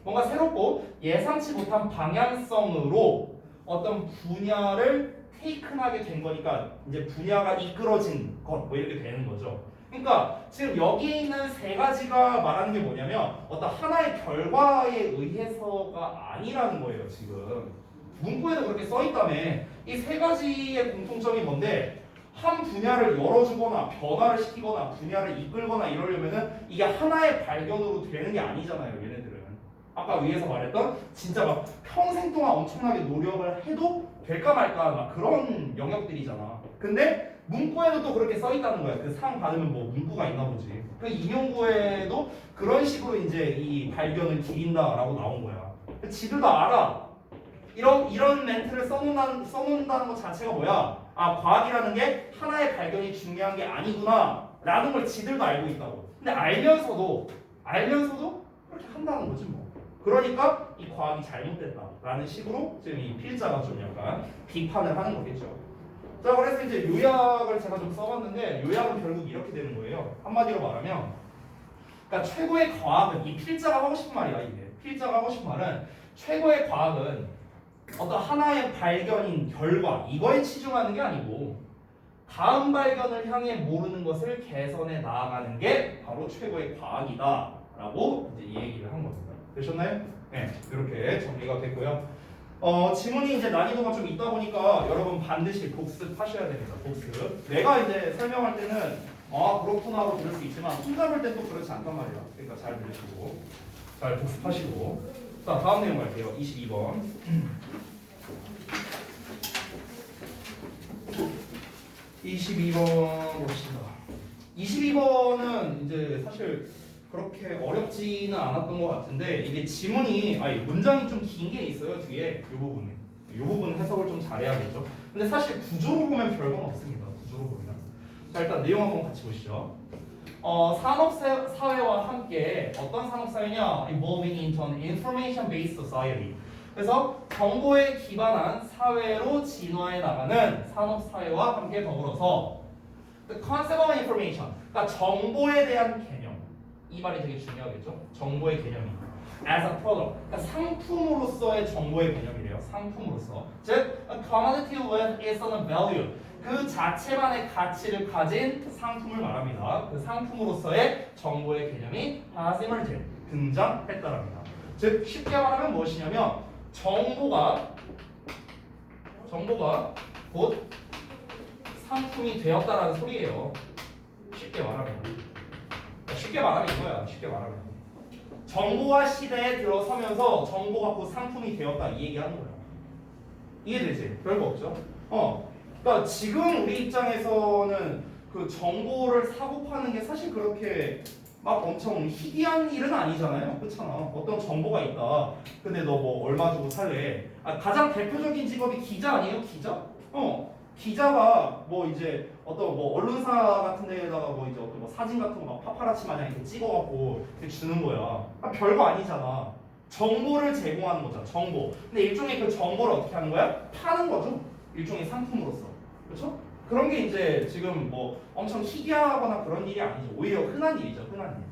뭔가 새롭고 예상치 못한 방향성으로 어떤 분야를 테이큰하게 된 거니까 이제 분야가 이끌어진 것, 뭐 이렇게 되는 거죠. 그러니까 지금 여기에 있는 세 가지가 말하는 게 뭐냐면 어떤 하나의 결과에 의해서가 아니라는 거예요. 지금 문구에도 그렇게 써 있다며. 이 세 가지의 공통점이 뭔데? 한 분야를 열어주거나 변화를 시키거나 분야를 이끌거나 이러려면은 이게 하나의 발견으로 되는 게 아니잖아요. 얘네들은 아까 위에서 말했던 진짜 막 평생 동안 엄청나게 노력을 해도 될까 말까 막 그런 영역들이잖아. 근데 문구에도 또 그렇게 써 있다는 거야. 그 상 받으면 뭐 문구가 있나 보지. 그 인용구에도 그런 식으로 이제 이 발견을 기린다라고 나온 거야. 지들도 알아. 이런 멘트를 써놓는다는 것 자체가 뭐야? 아, 과학이라는 게 하나의 발견이 중요한 게 아니구나 라는 걸 지들도 알고 있다고. 근데 알면서도 그렇게 한다는 거지 뭐. 그러니까 이 과학이 잘못됐다 라는 식으로 지금 이 필자가 좀 약간 비판을 하는 거겠죠. 자, 그래서 이제 요약을 제가 좀 써봤는데 요약은 결국 이렇게 되는 거예요. 한마디로 말하면 그러니까 최고의 과학은 이 필자가 하고 싶은 말이야. 이게 필자가 하고 싶은 말은 최고의 과학은 어떤 하나의 발견인 결과 이거에 치중하는 게 아니고 다음 발견을 향해 모르는 것을 개선해 나아가는 게 바로 최고의 과학이다 라고 이제 이 얘기를 한 겁니다. 되셨나요? 네, 이렇게 정리가 됐고요. 지문이 이제 난이도가 좀 있다 보니까 여러분 반드시 복습하셔야 됩니다. 복습. 내가 이제 설명할 때는 아 그렇구나 하고 들을 수 있지만 혼자 볼 땐 또 그렇지 않단 말이야. 그러니까 잘 들으시고 잘 복습하시고. 자, 다음 내용 갈게요. 22번. 22번 봅시다. 22번은 이제 사실 그렇게 어렵지는 않았던 것 같은데 이게 지문이 문장이 좀 긴 게 있어요. 뒤에 이 부분에. 이 부분 해석을 좀 잘해야겠죠. 근데 사실 구조로 보면 별건 없습니다. 구조로 보면. 자, 일단 내용 한번 같이 보시죠. 산업사회와 함께 어떤 산업사회냐? Evolving into an information-based society. 그래서 정보에 기반한 사회로 진화해 나가는 산업사회와 함께 더불어서 The concept of information, 그러니까 정보에 대한 개념. 이 말이 되게 중요하겠죠? 정보의 개념이 as a product, 그러니까 상품으로서의 정보의 개념이래요. 상품으로서. 즉, a commodity with its own value. 그 자체만의 가치를 가진 상품을 말합니다. 그 상품으로서의 정보의 개념이 has emerged, 등장했다랍니다. 즉 쉽게 말하면 무엇이냐면 정보가 곧 상품이 되었다라는 소리예요. 쉽게 말하면 이거야. 쉽게 말하면 정보화 시대에 들어서면서 정보가 곧 상품이 되었다 이 얘기하는 거야. 이해되지? 별거 없죠? 그러니까 지금 우리 입장에서는 그 정보를 사고 파는 게 사실 그렇게 막 엄청 희귀한 일은 아니잖아요. 그렇잖아. 어떤 정보가 있다. 근데 너 뭐 얼마 주고 살래? 가장 대표적인 직업이 기자 아니에요? 기자? 기자가 뭐 이제 어떤 뭐 언론사 같은 데에다가 뭐 이제 어떤 뭐 사진 같은 거 막 파파라치 마냥 이렇게 찍어갖고 이렇게 주는 거야. 별거 아니잖아. 정보를 제공하는 거죠. 정보. 근데 일종의 그 정보를 어떻게 하는 거야? 파는 거죠. 일종의 상품으로서. 그렇죠? 그런 게 이제 지금 뭐 엄청 희귀하거나 그런 일이 아니죠. 오히려 흔한 일이죠. 흔한 일.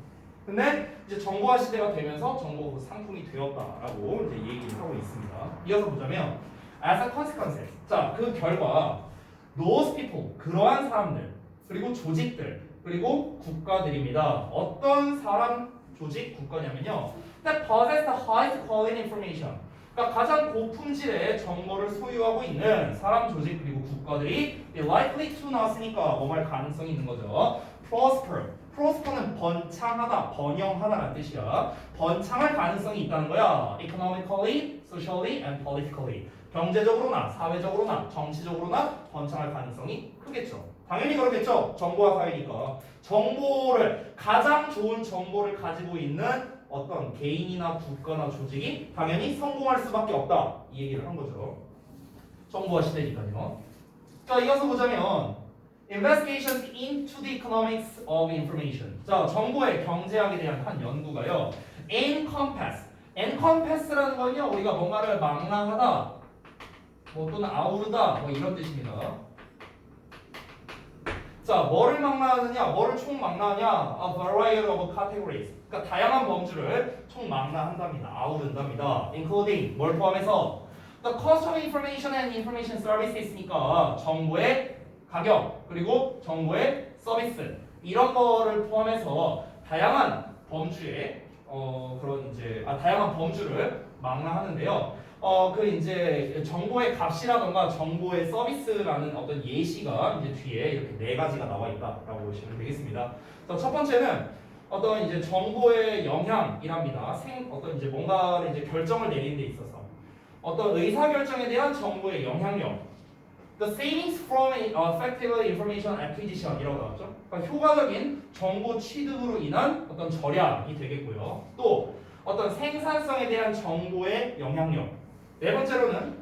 근데 이제 정보화 시대가 되면서 정보 상품이 되었다라고 이제 얘기를 하고 있습니다. 이어서 보자면 as a consequence. 자, 그 결과 those people 그러한 사람들 그리고 조직들 그리고 국가들입니다. 어떤 사람, 조직, 국가냐면요. that possess the highest quality information. 그러니까 가장 고품질의 정보를 소유하고 있는 사람, 조직 그리고 국가들이 likely to 나왔으니까 뭐할 가능성이 있는 거죠. prosper. prosper는 번창하다, 번영하다라는 뜻이야. 번창할 가능성이 있다는 거야. economically, socially, and politically. 경제적으로나 사회적으로나 정치적으로나 번창할 가능성이 크겠죠. 당연히 그렇겠죠. 정보화 사회니까. 정보를 가장 좋은 정보를 가지고 있는 어떤 개인이나 국가나 조직이 당연히 성공할 수밖에 없다. 이 얘기를 한 거죠. 정보화 시대니까요. 자, 이어서 보자면 Investigations into the economics of information. 자, 정보의 경제학에 대한 한 연구가요. encompass라는 건요, 우리가 뭔가를 망라하다, 뭐 또는 아우르다, 뭐 이런 뜻입니다. 자, 뭐를 망라하느냐, 뭐를 총망라하냐, a variety of categories. 그러니까 다양한 범주를 총망라한답니다. 아우른답니다. including 뭘 포함해서 the cost of information and information services니까 정보의 가격 그리고 정보의 서비스 이런 거를 포함해서 다양한 범주의 다양한 범주를 망라하는데요. 그 이제 정보의 값이라던가 정보의 서비스라는 어떤 예시가 이제 뒤에 이렇게 네 가지가 나와 있다라고 보시면 되겠습니다. 첫 번째는 어떤 이제 정보의 영향이랍니다. 어떤 이제 뭔가를 이제 결정을 내리는 데 있어서 어떤 의사 결정에 대한 정보의 영향력. The savings from effective information acquisition이라고 나왔죠. 그러니까 효과적인 정보 취득으로 인한 어떤 절약이 되겠고요. 또 어떤 생산성에 대한 정보의 영향력. 네 번째로는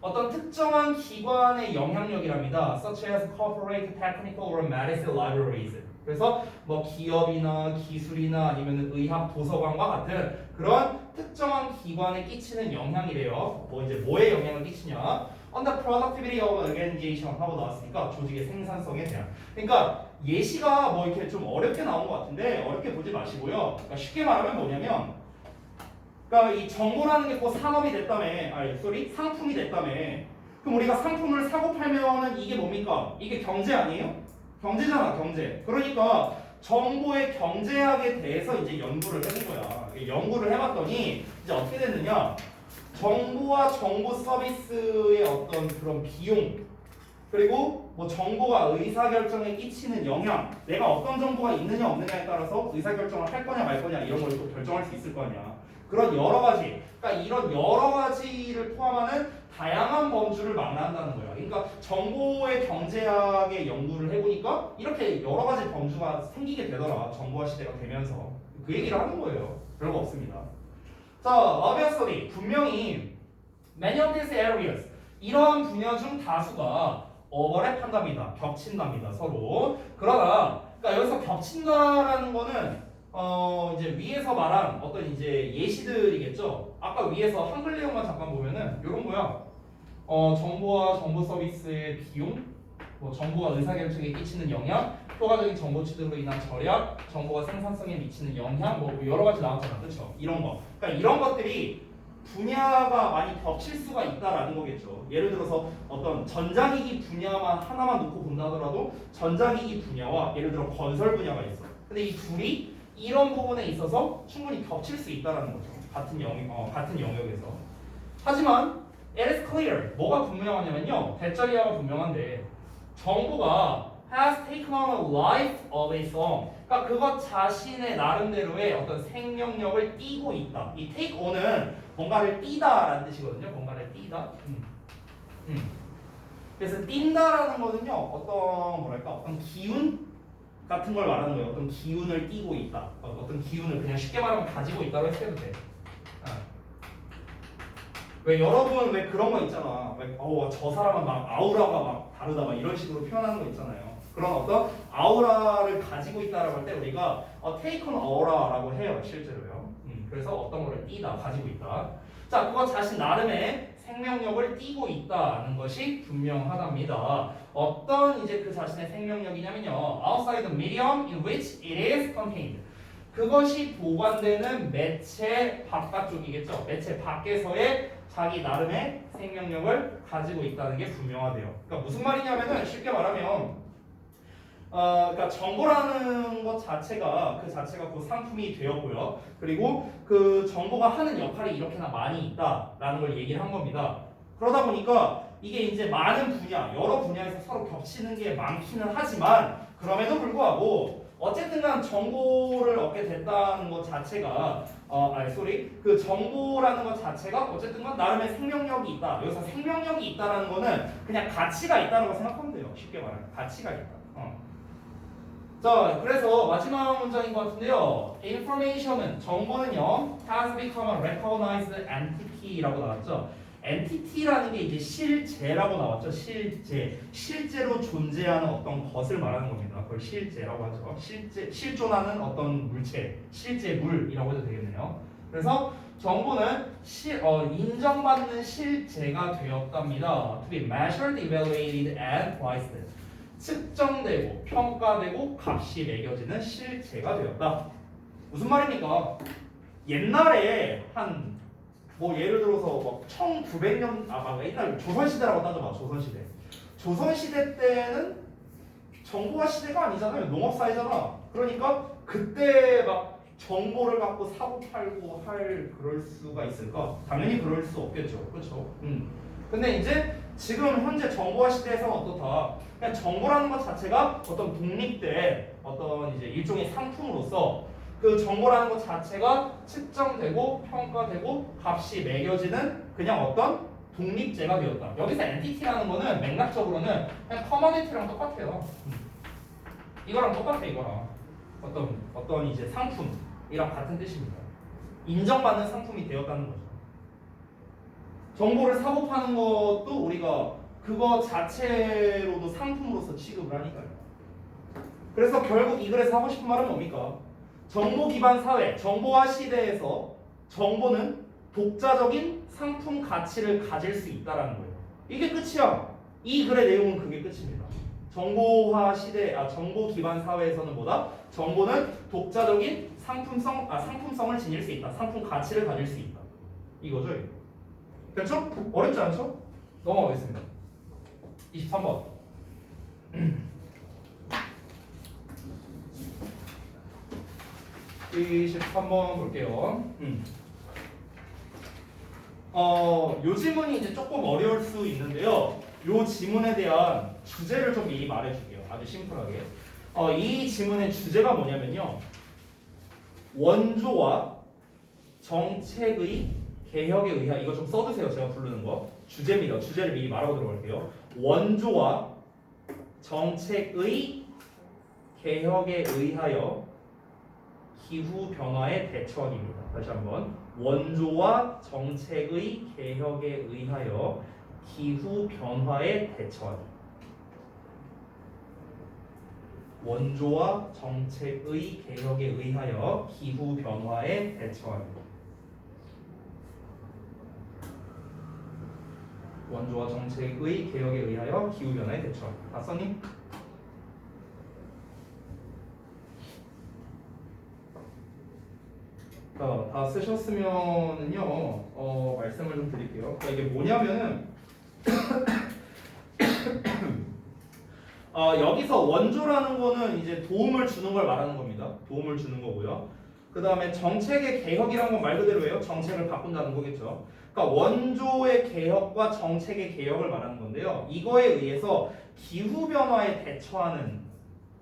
어떤 특정한 기관의 영향력이랍니다. Such as corporate, technical, or medicine libraries. 그래서 뭐 기업이나 기술이나 아니면 의학 도서관과 같은 그런 특정한 기관에 끼치는 영향이래요. 뭐 이제 뭐에 영향을 끼치냐? On the productivity of organization 하고 나왔으니까 조직의 생산성에 대한. 그러니까 예시가 뭐 이렇게 좀 어렵게 나온 것 같은데 어렵게 보지 마시고요. 그러니까 쉽게 말하면 뭐냐면, 그러니까 이 정보라는 게 곧 산업이 됐다며, 상품이 됐다며. 그럼 우리가 상품을 사고 팔면은 이게 뭡니까? 이게 경제 아니에요? 경제잖아, 경제. 그러니까 정보의 경제학에 대해서 이제 연구를 해본 거야. 연구를 해봤더니 이제 어떻게 됐느냐? 정보와 정보 서비스의 어떤 그런 비용, 그리고 뭐 정보가 의사결정에 끼치는 영향, 내가 어떤 정보가 있느냐 없느냐에 따라서 의사결정을 할 거냐 말 거냐 이런 걸 또 결정할 수 있을 거 아니야. 그런 여러 가지, 그러니까 이런 여러 가지를 포함하는 다양한 범주를 망라한다는 거야. 그러니까 정보의 경제학의 연구를 해보니까 이렇게 여러 가지 범주가 생기게 되더라. 정보화 시대가 되면서. 그 얘기를 하는 거예요. 별거 없습니다. 자, obviously 분명히 many of these areas 이러한 분야 중 다수가 overlap한답니다. 겹친답니다. 서로. 그러나 그러니까 여기서 겹친다라는 거는 이제 위에서 말한 어떤 이제 예시들이겠죠. 아까 위에서 한글 내용만 잠깐 보면은 이런 거야. 정보와 정보 서비스의 비용, 뭐 정보가 의사결정에 끼치는 영향, 효과적인 정보 취득으로 인한 절약, 정보가 생산성에 미치는 영향, 뭐 여러 가지 나왔잖아, 그렇죠? 이런 거. 그러니까 이런 것들이 분야가 많이 겹칠 수가 있다라는 거겠죠. 예를 들어서 어떤 전자기기 분야만 하나만 놓고 본다 하더라도 전자기기 분야와 예를 들어 건설 분야가 있어. 근데 이 둘이 이런 부분에 있어서 충분히 겹칠 수 있다라는 거죠. 같은 영역에서. 하지만 it is clear. 뭐가 분명하냐면요. 대자리화가 분명한데 정보가 has taken on a life of its own. 그러니까 그것 자신의 나름대로의 어떤 생명력을 띠고 있다. 이 take on은 뭔가를 띠다라는 뜻이거든요. 뭔가를 띠다. 그래서 띈다라는 거는요. 어떤 기운 같은 걸 말하는 거예요. 어떤 기운을 띠고 있다. 어떤 기운을 그냥 쉽게 말하면 가지고 있다고 해도 돼. 왜 여러분 왜 그런 거 있잖아. 왜 저 사람은 막 아우라가 막 다르다 막 이런 식으로 표현하는 거 있잖아요. 그런 어떤 아우라를 가지고 있다라고 할 때 우리가 take on aura라고 해요. 실제로요. 그래서 어떤 거를 띠다, 가지고 있다. 자, 그거 자신 나름의 생명력을 띠고 있다는 것이 분명하답니다. 어떤 이제 그 자신의 생명력이냐면요. outside the medium in which it is contained. 그것이 보관되는 매체 바깥쪽이겠죠. 매체 밖에서의 자기 나름의 생명력을 가지고 있다는 게 분명하대요. 그러니까 무슨 말이냐면은 쉽게 말하면 그러니까 정보라는 것 자체가 그 자체가 그 상품이 되었고요. 그리고 그 정보가 하는 역할이 이렇게나 많이 있다라는 걸 얘기를 한 겁니다. 그러다 보니까 이게 이제 많은 분야, 여러 분야에서 서로 겹치는 게 많기는 하지만 그럼에도 불구하고 어쨌든간 정보를 얻게 됐다는 것 자체가 그 정보라는 것 자체가 어쨌든간 나름의 생명력이 있다. 여기서 생명력이 있다라는 거는 그냥 가치가 있다라고 생각하면 돼요. 쉽게 말하면 가치가 있다. 자, 그래서 마지막 문장인 것 같은데요. Information은 정보는요, has become a recognized entity라고 나왔죠. entity라는 게 이제 실제라고 나왔죠. 실제로 존재하는 어떤 것을 말하는 겁니다. 그걸 실제라고 하죠. 실존하는 어떤 물체, 실제물이라고 해도 되겠네요. 그래서 정보는 인정받는 실제가 되었답니다. To be measured, evaluated, and priced. 측정되고 평가되고 값이 매겨지는 실체가 되었다. 무슨 말입니까? 옛날에 뭐 예를 들어서 막 1900년 막 옛날 조선시대라고 따져봐. 조선시대 때는 정보화 시대가 아니잖아요. 농업사회잖아. 그러니까 그때 막 정보를 갖고 사고 팔고 그럴 수가 있을까? 당연히 그럴 수 없겠죠. 그렇죠? 근데 이제 지금 현재 정보화 시대에서는 어떻다? 그냥 정보라는 것 자체가 어떤 독립된 어떤 이제 일종의 상품으로서 그 정보라는 것 자체가 측정되고 평가되고 값이 매겨지는 그냥 어떤 독립제가 되었다. 여기서 엔티티라는 거는 맥락적으로는 그냥 커머니티랑 똑같아요. 이거랑 똑같아. 이거랑 어떤 이제 상품이랑 같은 뜻입니다. 인정받는 상품이 되었다는 거죠. 정보를 사고 파는 것도 우리가 그거 자체로도 상품으로서 취급을 하니까요. 그래서 결국 이 글에서 하고 싶은 말은 뭡니까? 정보 기반 사회, 정보화 시대에서 정보는 독자적인 상품 가치를 가질 수 있다라는 거예요. 이게 끝이야. 이 글의 내용은 그게 끝입니다. 정보화 시대, 정보 기반 사회에서는 뭐다? 정보는 독자적인 상품성을 지닐 수 있다. 상품 가치를 가질 수 있다. 이거죠. 됐죠? 어렵지 않죠? 넘어가겠습니다. 23번. 이 23번 볼게요. 요 지문이 이제 조금 어려울 수 있는데요. 요 지문에 대한 주제를 좀 미리 말해줄게요. 아주 심플하게. 이 지문의 주제가 뭐냐면요. 원조와 정책의 개혁에 의하, 이거 좀 써두세요. 제가 부르는 거. 주제입니다. 주제를 미리 말하고 들어갈게요. 원조와 정책의 개혁에 의하여 기후 변화에 대처하기입니다. 다시 한번. 원조와 정책의 개혁에 의하여 기후 변화에 대처하기. 원조와 정책의 개혁에 의하여 기후 변화에 대처하기. 원조와 정책의 개혁에 의하여 기후 변화에 대처하기. 다 썼니? 다 쓰셨으면은요, 말씀을 좀 드릴게요. 그러니까 이게 뭐냐면은, 여기서 원조라는 거는 이제 도움을 주는 걸 말하는 겁니다. 도움을 주는 거고요. 그 다음에 정책의 개혁이라는 건 말 그대로예요. 정책을 바꾼다는 거겠죠. 그러니까 원조의 개혁과 정책의 개혁을 말하는 건데요. 이거에 의해서 기후 변화에 대처하는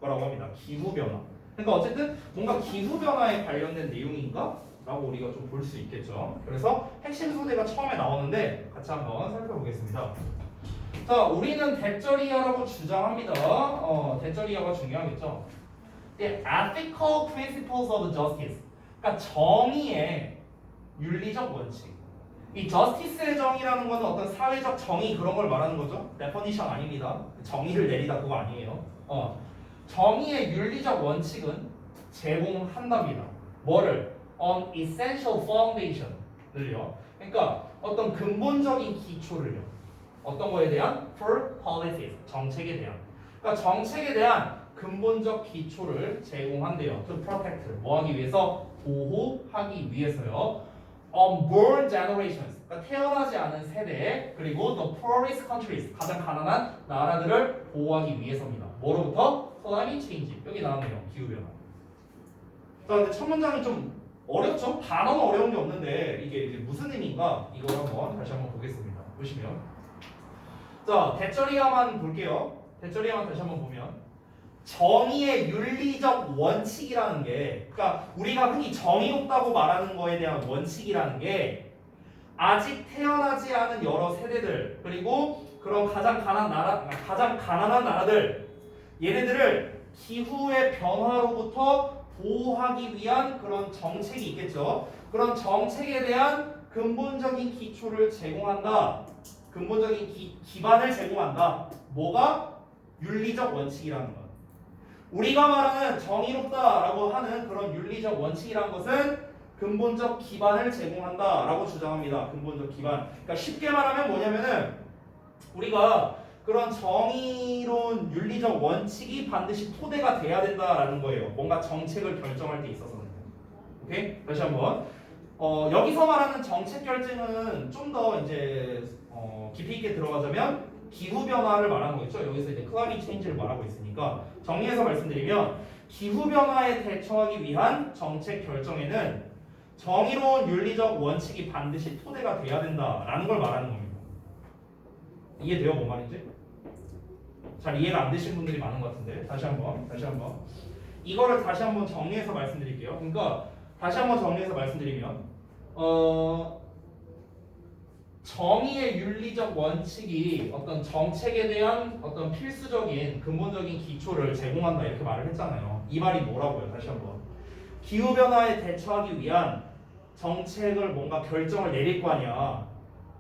거라고 합니다. 기후 변화. 그러니까 어쨌든 뭔가 기후 변화에 관련된 내용인가? 라고 우리가 좀 볼 수 있겠죠. 그래서 핵심 소재가 처음에 나오는데 같이 한번 살펴보겠습니다. 자, 우리는 대절이하라고 주장합니다. 대절이하가 중요하겠죠. The ethical principles of justice. 그러니까 정의의 윤리적 원칙. 이 justice의 정의라는 것은 어떤 사회적 정의 그런 걸 말하는 거죠. definition 아닙니다. 정의를 내리다 그거 아니에요. 정의의 윤리적 원칙은 제공한답니다. 뭐를? on essential foundation을요. 그러니까 어떤 근본적인 기초를요. 어떤 거에 대한 for policies 정책에 대한. 그러니까 정책에 대한 근본적 기초를 제공한대요. To protect 뭐 하기 위해서 보호하기 위해서요. Unborn generations 그러니까 태어나지 않은 세대 그리고 the poorest countries 가장 가난한 나라들을 보호하기 위해서입니다. 뭐로부터? climate change 여기 나왔네요. 기후변화. 자, 근데 첫 문장이 좀 어렵죠? 단어는 어려운 게 없는데 이게 이제 무슨 의미인가? 이걸 한번 다시 한번 보겠습니다. 보시면 자 대절이야만 볼게요. 대절이야만 다시 한번 보면 정의의 윤리적 원칙이라는 게 그러니까 우리가 흔히 정의롭다고 말하는 거에 대한 원칙이라는 게 아직 태어나지 않은 여러 세대들 그리고 그런 가장 가난한 나라들 얘네들을 기후의 변화로부터 보호하기 위한 그런 정책이 있겠죠. 그런 정책에 대한 근본적인 기초를 제공한다. 근본적인 기반을 제공한다. 뭐가? 윤리적 원칙이라는 것. 우리가 말하는 정의롭다라고 하는 그런 윤리적 원칙이란 것은 근본적 기반을 제공한다라고 주장합니다. 근본적 기반. 그러니까 쉽게 말하면 뭐냐면은 우리가 그런 정의로운 윤리적 원칙이 반드시 토대가 돼야 된다라는 거예요. 뭔가 정책을 결정할 때 있어서는. 오케이? 다시 한번. 여기서 말하는 정책 결정은 좀 더 이제 깊이 있게 들어가자면 기후 변화를 말하는 거겠죠. 여기서 이제 클라이밋 체인지를 말하고 있으니까 정리해서 말씀드리면 기후 변화에 대처하기 위한 정책 결정에는 정의로운 윤리적 원칙이 반드시 토대가 돼야 된다라는 걸 말하는 겁니다. 이해돼요? 뭔 말인지? 잘 이해가 안 되신 분들이 많은 것 같은데 다시 한번 이거를 다시 한번 정리해서 말씀드릴게요. 그러니까 다시 한번 정리해서 말씀드리면 정의의 윤리적 원칙이 어떤 정책에 대한 어떤 필수적인 근본적인 기초를 제공한다 이렇게 말을 했잖아요. 이 말이 뭐라고요? 다시 한번 기후 변화에 대처하기 위한 정책을 뭔가 결정을 내릴 거 아니야.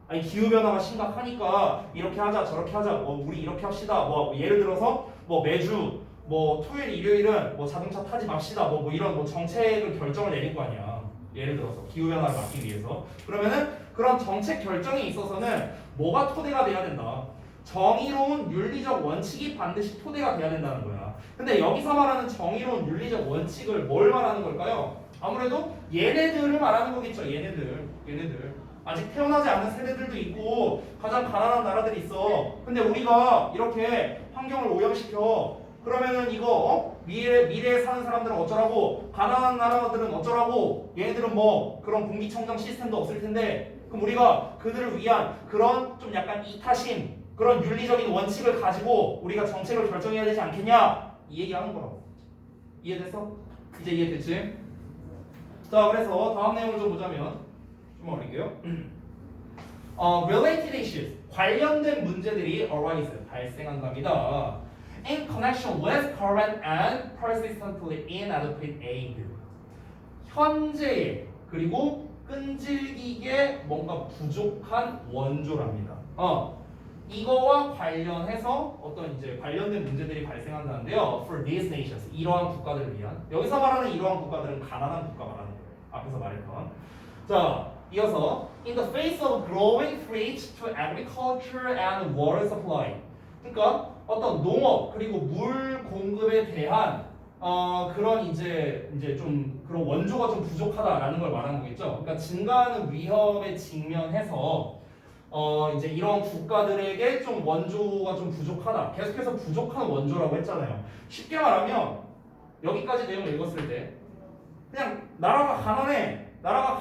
아니 기후 변화가 심각하니까 이렇게 하자 저렇게 하자 뭐 우리 이렇게 합시다 뭐 예를 들어서 뭐 매주 뭐 토요일 일요일은 뭐 자동차 타지 맙시다 뭐 이런 뭐 정책을 결정을 내릴 거 아니야. 예를 들어서 기후 변화를 막기 위해서 그러면은 그런 정책 결정에 있어서는 뭐가 토대가 돼야 된다. 정의로운 윤리적 원칙이 반드시 토대가 돼야 된다는 거야. 근데 여기서 말하는 정의로운 윤리적 원칙을 뭘 말하는 걸까요? 아무래도 얘네들을 말하는 거겠죠. 얘네들 아직 태어나지 않은 세대들도 있고 가장 가난한 나라들이 있어. 근데 우리가 이렇게 환경을 오염시켜 그러면은 이거 미래에 사는 사람들은 어쩌라고 가난한 나라들은 어쩌라고 얘네들은 뭐 그런 공기청정 시스템도 없을 텐데 그럼 우리가 그들을 위한 그런 좀 약간 이타심 그런 윤리적인 원칙을 가지고 우리가 정책을 결정해야 되지 않겠냐 이 얘기하는 거라고. 이해됐어? 이제 이해됐지? 자 그래서 다음 내용을 좀 보자면 좀 어릴게요. Related issues 관련된 문제들이 arise 발생한답니다. In connection with current and persistently inadequate aid. 현재의 그리고 끈질기게 뭔가 부족한 원조랍니다. 이거와 관련해서 어떤 이제 관련된 문제들이 발생한다는데요. For these nations 이러한 국가들을 위한 여기서 말하는 이러한 국가들은 가난한 국가 말하는 거예요. 앞에서 말했던. 자 이어서 in the face of growing threats to agriculture and water supply. 그러니까 어떤 농업 그리고 물 공급에 대한 그런 이제 좀 그런 원조가 좀 부족하다라는 걸 말하는 거겠죠. 그러니까 증가하는 위협에 직면해서 이제 이런 국가들에게 좀 원조가 좀 부족하다. 계속해서 부족한 원조라고 했잖아요. 쉽게 말하면 여기까지 내용을 읽었을 때 그냥 나라가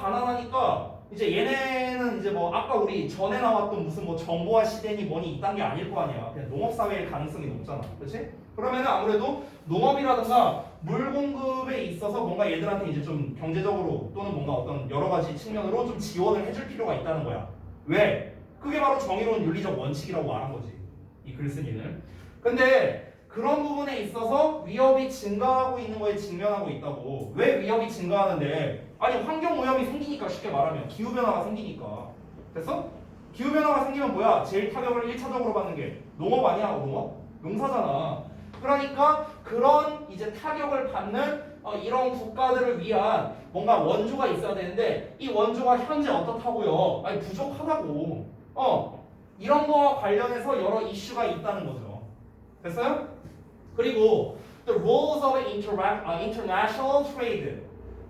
가난하니까 이제 얘네는 이제 뭐 아까 우리 전에 나왔던 무슨 뭐 정보화 시대니 뭐니 이딴 게 아닐 거 아니야. 그냥 농업 사회일 가능성이 높잖아. 그렇지? 그러면은 아무래도 농업이라든가 물 공급에 있어서 뭔가 얘들한테 이제 좀 경제적으로 또는 뭔가 어떤 여러 가지 측면으로 좀 지원을 해줄 필요가 있다는 거야. 왜? 그게 바로 정의로운 윤리적 원칙이라고 말한 거지. 이 글쓴이는. 근데 그런 부분에 있어서 위협이 증가하고 있는 거에 직면하고 있다고. 왜 위협이 증가하는데? 아니 환경 오염이 생기니까 쉽게 말하면 기후변화가 생기니까. 됐어? 기후변화가 생기면 뭐야? 제일 타격을 1차적으로 받는 게 농업 아니야? 농업? 농사잖아. 그러니까 그런 이제 타격을 받는 이런 국가들을 위한 뭔가 원조가 있어야 되는데 이 원조가 현재 어떻다고요? 아니 부족하다고. 이런 거와 관련해서 여러 이슈가 있다는 거죠. 됐어요? 그리고 the rules of international trade.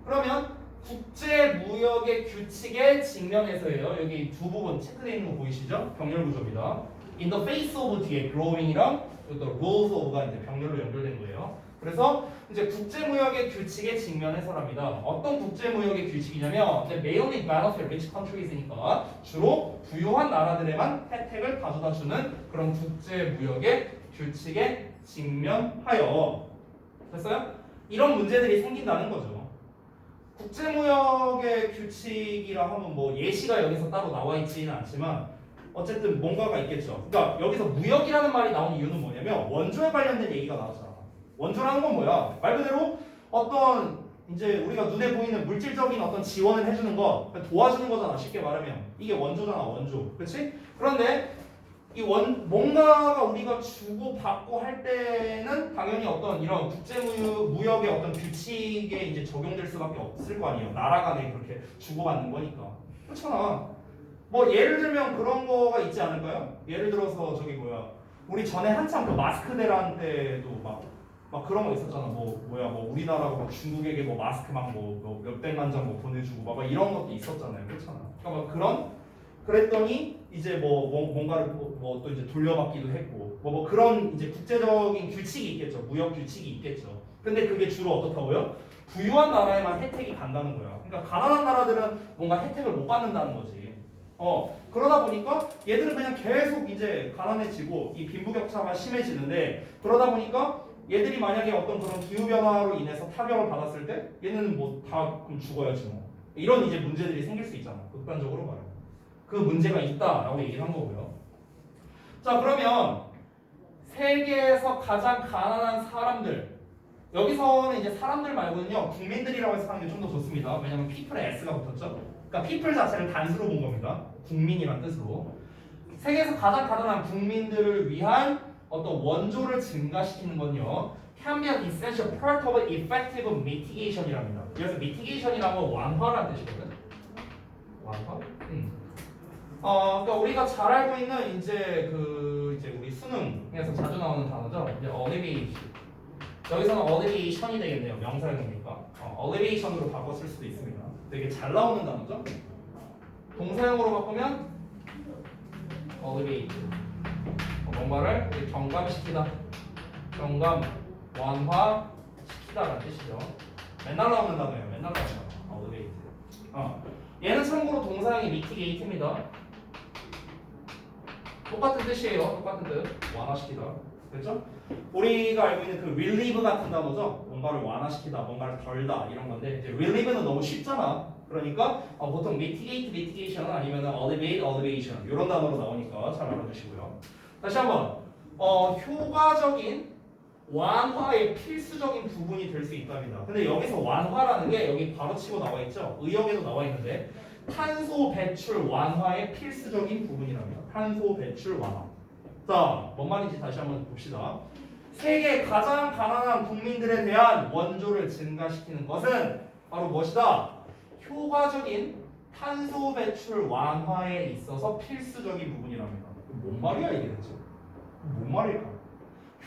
그러면 국제 무역의 규칙의 측면에서예요. 여기 두 부분 체크되어 있는 거 보이시죠? 병렬 구조입니다. In the face of 뒤에 growing이랑 또 rules of가 이제 병렬로 연결된 거예요. 그래서 이제 국제 무역의 규칙의 측면에서랍니다. 어떤 국제 무역의 규칙이냐면 mainly benefit rich countries니까 주로 부유한 나라들에만 혜택을 가져다 주는 그런 국제 무역의 규칙에 직면하여. 됐어요? 이런 문제들이 생긴다는 거죠. 국제무역의 규칙이라 하면 뭐 예시가 여기서 따로 나와 있지는 않지만 어쨌든 뭔가가 있겠죠. 그러니까 여기서 무역이라는 말이 나온 이유는 뭐냐면 원조에 관련된 얘기가 나왔잖아. 원조라는 건 뭐야? 말 그대로 어떤 이제 우리가 눈에 보이는 물질적인 어떤 지원을 해주는 거, 도와주는 거잖아. 쉽게 말하면 이게 원조잖아, 원조. 그렇지? 그런데 뭔가가 우리가 주고 받고 할 때는 당연히 어떤 이런 국제무역의 어떤 규칙에 이제 적용될 수밖에 없을 거 아니에요. 나라 간에 그렇게 주고받는 거니까. 그렇잖아. 뭐 예를 들면 그런 거가 있지 않을까요? 예를 들어서 저기 우리 전에 한참 그 마스크 대란 때도 막 그런 거 있었잖아. 뭐 우리나라가 막 중국에게 뭐 마스크 뭐 몇백만 장 뭐 보내주고 막 이런 것도 있었잖아요. 그렇잖아. 그러니까 막 그랬더니 이제 뭔가를 또 이제 돌려받기도 했고 뭐 그런 이제 국제적인 규칙이 있겠죠. 무역 규칙이 있겠죠. 근데 그게 주로 어떻다고요? 부유한 나라에만 혜택이 간다는 거야. 그러니까 가난한 나라들은 뭔가 혜택을 못 받는다는 거지. 그러다 보니까 얘들은 그냥 계속 이제 가난해지고 이 빈부격차가 심해지는데 그러다 보니까 얘들이 만약에 어떤 그런 기후변화로 인해서 타격을 받았을 때 얘는 뭐 다 그럼 죽어야지 뭐. 이런 이제 문제들이 생길 수 있잖아. 극단적으로 말하면. 그 문제가 있다라고 얘기를 한 거고요. 자, 그러면 세계에서 가장 가난한 사람들, 여기서는 이제 사람들 말고는요 국민들이라고 해서 하는 게 좀 더 좋습니다. 왜냐면 people에 s가 붙었죠. 그러니까 people 자체를 단수로 본 겁니다. 국민이란 뜻으로. 세계에서 가장 가난한 국민들을 위한 어떤 원조를 증가시키는 건요 can be an essential part of effective mitigation이랍니다. 그래서 mitigation이라는 건 완화라는 뜻이거든. 완화? 그러니까 우리가 잘 알고 있는 이제 우리 수능에서 자주 나오는 단어죠. 이제 alleviation. 여기서는 alleviation이 되겠네요. 명사형이니까. alleviation으로 바꿔 쓸 수도 있습니다. 되게 잘 나오는 단어죠. 동사형으로 바꾸면 alleviate. 뭔가를 경감시키다. 경감, 완화시키다라는 뜻이죠. 맨날 나오는 단어예요. 맨날 나오는 단어. alleviate. 얘는 참고로 동사형이 mitigate입니다. 똑같은 뜻이에요. 똑같은 뜻. 완화시키다. 그렇죠? 우리가 알고 있는 그 relieve 같은 단어죠. 뭔가를 완화시키다, 뭔가를 덜다 이런 건데 이제 relieve는 너무 쉽잖아. 그러니까 보통 mitigate, mitigation은 아니면 alleviate, alleviation 이런 단어로 나오니까 잘 알아두시고요. 다시 한번 효과적인 완화의 필수적인 부분이 될 수 있답니다. 근데 여기서 완화라는 게 여기 바로 치고 나와 있죠. 의역에도 나와 있는데 탄소 배출 완화의 필수적인 부분이랍니다. 탄소 배출 완화. 자, 뭔 말인지 다시 한번 봅시다. 세계 가장 가난한 국민들에 대한 원조를 증가시키는 것은 바로 무엇이다? 효과적인 탄소 배출 완화에 있어서 필수적인 부분이랍니다. 뭔 말이야 이게 대체? 뭔 말일까?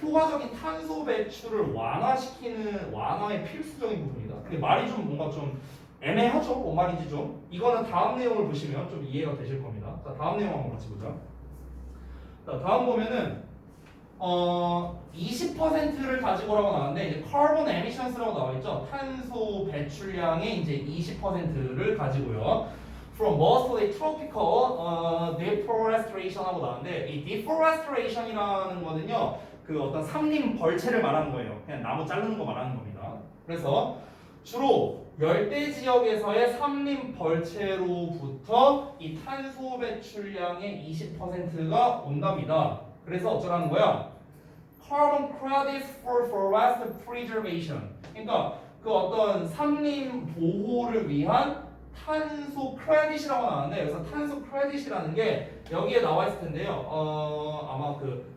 효과적인 탄소 배출을 완화시키는 완화의 필수적인 부분이다. 근데 말이 좀 뭔가 좀 애매하죠? 뭔 말인지 좀. 이거는 다음 내용을 보시면 좀 이해가 되실 겁니다. 자, 다음 내용 한번 같이 보자. 자, 다음 보면은 20%를 가지고라고 나왔는데 이제 carbon emissions라고 나와 있죠. 탄소 배출량의 이제 20%를 가지고요. From mostly tropical deforestation하고 나왔는데 이 deforestation이라는 거는요. 그 어떤 삼림 벌채를 말하는 거예요. 그냥 나무 자르는 거 말하는 겁니다. 그래서 주로 열대 지역에서의 삼림 벌채로부터 이 탄소 배출량의 20%가 온답니다. 그래서 어쩌라는 거야? Carbon credits for forest preservation. 그러니까 그 어떤 삼림 보호를 위한 탄소 크레딧이라고 나왔는데 여기서 탄소 크레딧이라는 게 여기에 나와 있을 텐데요. 아마 그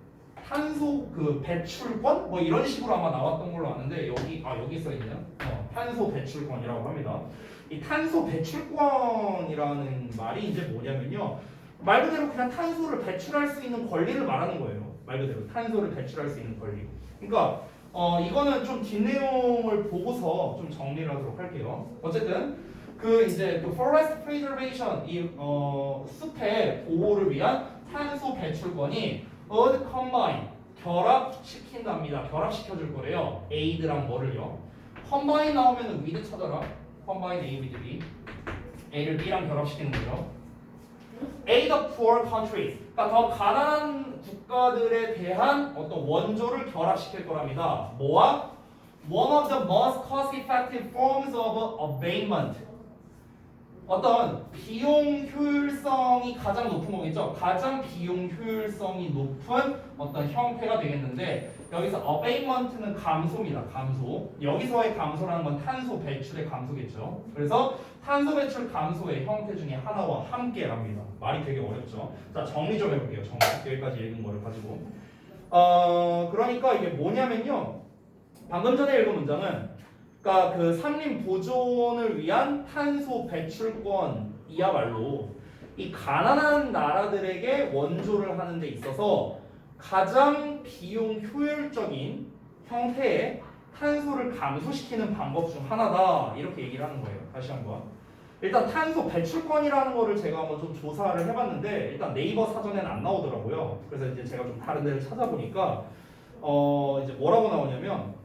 탄소 그 배출권 뭐 이런 식으로 아마 나왔던 걸로 아는데 여기 써 있네요. 탄소 배출권이라고 합니다. 이 탄소 배출권이라는 말이 이제 뭐냐면요. 말 그대로 그냥 탄소를 배출할 수 있는 권리를 말하는 거예요. 말 그대로 탄소를 배출할 수 있는 권리. 그러니까 이거는 좀 뒷내용을 보고서 좀 정리를 하도록 할게요. 어쨌든 그 이제 그 forest preservation 이 숲의 보호를 위한 탄소 배출권이 earth combine 결합시킨답니다. 결합시켜줄 거래요. aid랑 뭐를요? combine 나오면은 with 찾아라. combine a with b. a를 b랑 결합시키는 거죠. aid the poor countries. 그러니까 더 가난한 국가들에 대한 어떤 원조를 결합시킬 거랍니다. 뭐와? One of the most cost-effective forms of abatement. 어떤 비용 효율성이 가장 높은 거겠죠. 가장 비용 효율성이 높은 어떤 형태가 되겠는데 여기서 abatement는 감소입니다. 감소. 여기서의 감소라는 건 탄소 배출의 감소겠죠. 그래서 탄소 배출 감소의 형태 중에 하나와 함께랍니다. 말이 되게 어렵죠. 자, 정리 좀 해볼게요. 정리. 여기까지 읽은 거를 가지고. 그러니까 이게 뭐냐면요. 방금 전에 읽은 문장은 그러니까 그 산림 보존을 위한 탄소 배출권이야말로 이 가난한 나라들에게 원조를 하는 데 있어서 가장 비용 효율적인 형태의 탄소를 감소시키는 방법 중 하나다. 이렇게 얘기를 하는 거예요. 다시 한번. 일단 탄소 배출권이라는 거를 제가 한번 좀 조사를 해봤는데 일단 네이버 사전에는 안 나오더라고요. 그래서 이제 제가 좀 다른 데를 찾아보니까 이제 뭐라고 나오냐면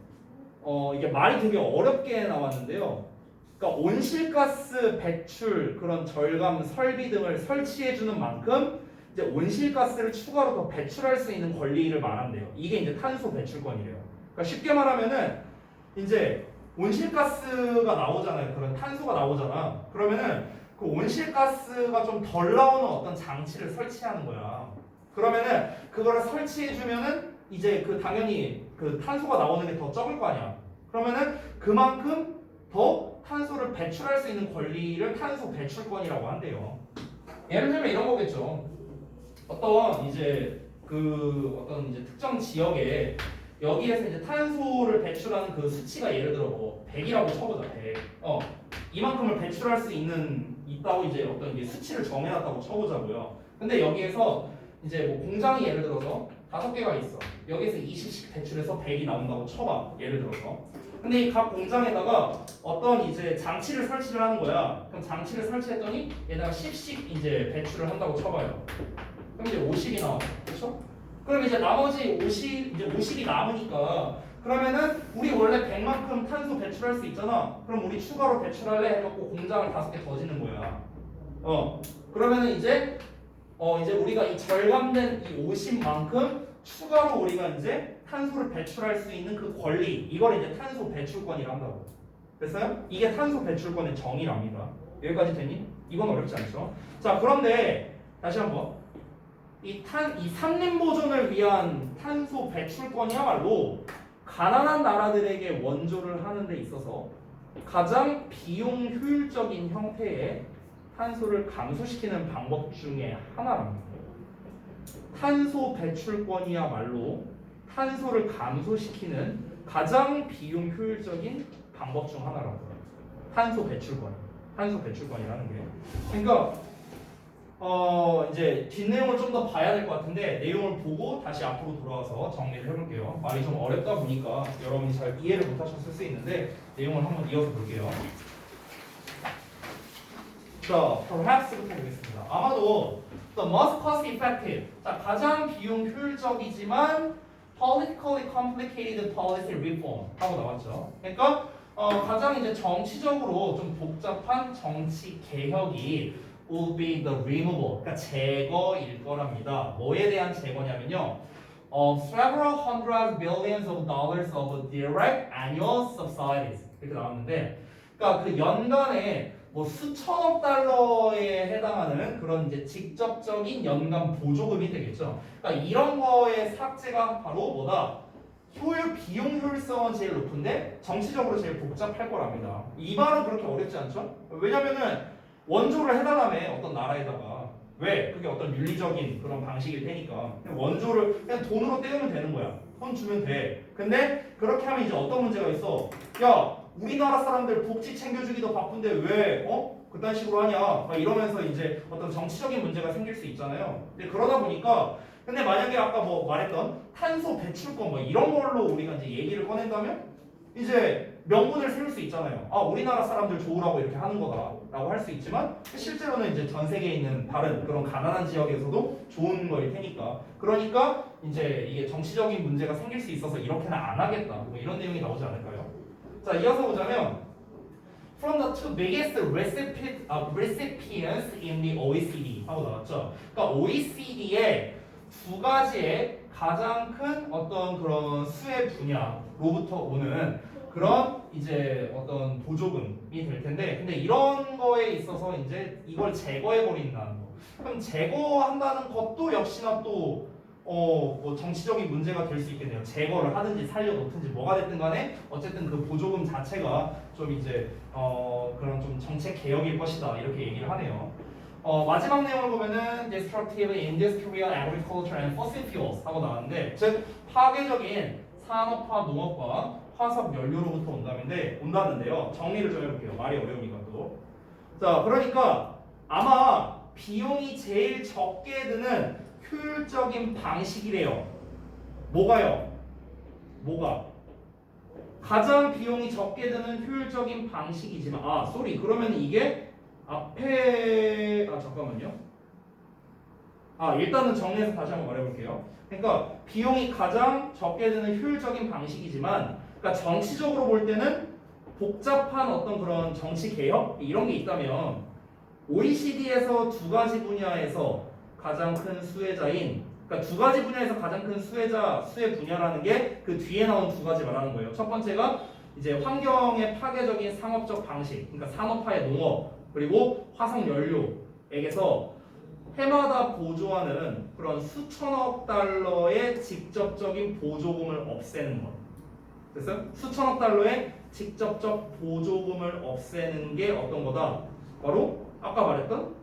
이게 말이 되게 어렵게 나왔는데요. 그러니까 온실가스 배출 그런 절감 설비 등을 설치해주는 만큼 이제 온실가스를 추가로 더 배출할 수 있는 권리를 말한대요. 이게 이제 탄소 배출권이래요. 그러니까 쉽게 말하면은 이제 온실가스가 나오잖아요. 그런 탄소가 나오잖아. 그러면은 그 온실가스가 좀 덜 나오는 어떤 장치를 설치하는 거야. 그러면은 그거를 설치해주면은 이제 그 당연히 그 탄소가 나오는 게 더 적을 거 아니야. 그러면은 그만큼 더 탄소를 배출할 수 있는 권리를 탄소 배출권이라고 한대요. 예를 들면 이런 거겠죠. 어떤 이제 특정 지역에 여기에서 이제 탄소를 배출하는 그 수치가 예를 들어 뭐 100이라고 쳐보자. 100. 이만큼을 배출할 수 있다고 이제 어떤 이제 수치를 정해놨다고 쳐보자고요. 근데 여기에서 이제 뭐 공장이 예를 들어서 5개가 있어. 여기에서 20씩 배출해서 100이 나온다고 쳐봐. 예를 들어서. 근데 이 각 공장에다가 어떤 이제 장치를 설치를 하는 거야. 그럼 장치를 설치했더니 얘네가 10씩 이제 배출을 한다고 쳐봐요. 그럼 이제 50이 나와. 그렇죠? 그럼 이제 나머지 50이 남으니까 그러면은 우리 원래 100만큼 탄소 배출할 수 있잖아. 그럼 우리 추가로 배출할래 해갖고 공장을 5개 더 짓는 거야. 그러면은 이제 우리가 이 절감된 이 50만큼 추가로 우리가 이제 탄소를 배출할 수 있는 그 권리, 이걸 이제 탄소 배출권이라 한다고. 됐어요? 이게 탄소 배출권의 정의랍니다. 여기까지 되니? 이건 어렵지 않죠? 자, 그런데 다시 한번 이 산림 보존을 위한 탄소 배출권이야말로 가난한 나라들에게 원조를 하는 데 있어서 가장 비용 효율적인 형태의 탄소를 감소시키는 방법 중에 하나랍니다. 탄소 배출권이야말로 탄소를 감소시키는 가장 비용 효율적인 방법 중 하나라고. 탄소 배출권이라는 게. 그러니까 이제 뒷내용을 좀 더 봐야 될 것 같은데 내용을 보고 다시 앞으로 돌아와서 정리를 해볼게요. 말이 좀 어렵다 보니까 여러분이 잘 이해를 못하셨을 수 있는데 내용을 한번 이어서 볼게요. 자, perhaps부터 보겠습니다. 아마도 the most cost effective. 자, 가장 비용 효율적이지만 politically complicated policy reform 하고 나왔죠. 그러니까 가장 이제 정치적으로 좀 복잡한 정치 개혁이 will be the removal. 그러니까 제거일 거랍니다. 뭐에 대한 제거냐면요. several hundred billions of dollars of direct annual subsidies 이렇게 나왔는데, 그러니까 그 연간에 뭐 수천억 달러에 해당하는 그런 이제 직접적인 연간 보조금이 되겠죠. 그러니까 이런 거의 삭제가 바로 뭐다? 비용 효율성은 제일 높은데 정치적으로 제일 복잡할 거랍니다. 이 말은 그렇게 어렵지 않죠? 왜냐면은 원조를 해달라며 어떤 나라에다가. 왜? 그게 어떤 윤리적인 그런 방식일 테니까. 그냥 원조를 그냥 돈으로 때우면 되는 거야. 돈 주면 돼. 근데 그렇게 하면 이제 어떤 문제가 있어? 야, 우리나라 사람들 복지 챙겨주기도 바쁜데 왜 그딴 식으로 하냐? 막 이러면서 이제 어떤 정치적인 문제가 생길 수 있잖아요. 근데 그러다 보니까 근데 만약에 아까 뭐 말했던 탄소 배출권 뭐 이런 걸로 우리가 이제 얘기를 꺼낸다면 이제 명분을 세울 수 있잖아요. 아, 우리나라 사람들 좋으라고 이렇게 하는 거다라고 할 수 있지만 실제로는 이제 전 세계에 있는 다른 그런 가난한 지역에서도 좋은 거일 테니까. 그러니까 이제 이게 정치적인 문제가 생길 수 있어서 이렇게는 안 하겠다. 뭐 이런 내용이 나오지 않을까요? 자, 이어서 보자면 From the two biggest recipients in the OECD 하고 나왔죠. 그러니까 OECD의 두 가지의 가장 큰 어떤 그런 수혜 분야로부터 오는 그런 이제 어떤 보조금이 될 텐데, 근데 이런 거에 있어서 이제 이걸 제거해 버린다는 거. 그럼 제거한다는 것도 역시나 또 뭐 정치적인 문제가 될 수 있겠네요. 제거를 하든지 살려놓든지 뭐가 됐든 간에 어쨌든 그 보조금 자체가 좀 이제 그런 좀 정책 개혁일 것이다 이렇게 얘기를 하네요. 마지막 내용을 보면은 destructive industrial agriculture and fossil fuels 하고 나왔는데, 즉 파괴적인 산업화 농업과 화석 연료로부터 온다는데요. 정리를 좀 해볼게요. 말이 어려우니까 또. 자, 그러니까 아마 비용이 제일 적게 드는 효율적인 방식이래요. 뭐가요? 뭐가? 가장 비용이 적게 드는 효율적인 방식이지만 그러면 이게 앞에 잠깐만요. 일단은 정리해서 다시 한번 말해볼게요. 그러니까 비용이 가장 적게 드는 효율적인 방식이지만, 그러니까 정치적으로 볼 때는 복잡한 어떤 그런 정치 개혁 이런 게 있다면 OECD에서 두 가지 분야에서 가장 큰 수혜자인, 그러니까 두 가지 분야에서 가장 큰 수혜 분야라는 게 그 뒤에 나온 두 가지 말하는 거예요. 첫 번째가 이제 환경의 파괴적인 상업적 방식, 그러니까 산업화의 농업 그리고 화석 연료에게서 해마다 보조하는 그런 수천억 달러의 직접적인 보조금을 없애는 것. 됐어요? 수천억 달러의 직접적 보조금을 없애는 게 어떤 거다? 바로 아까 말했던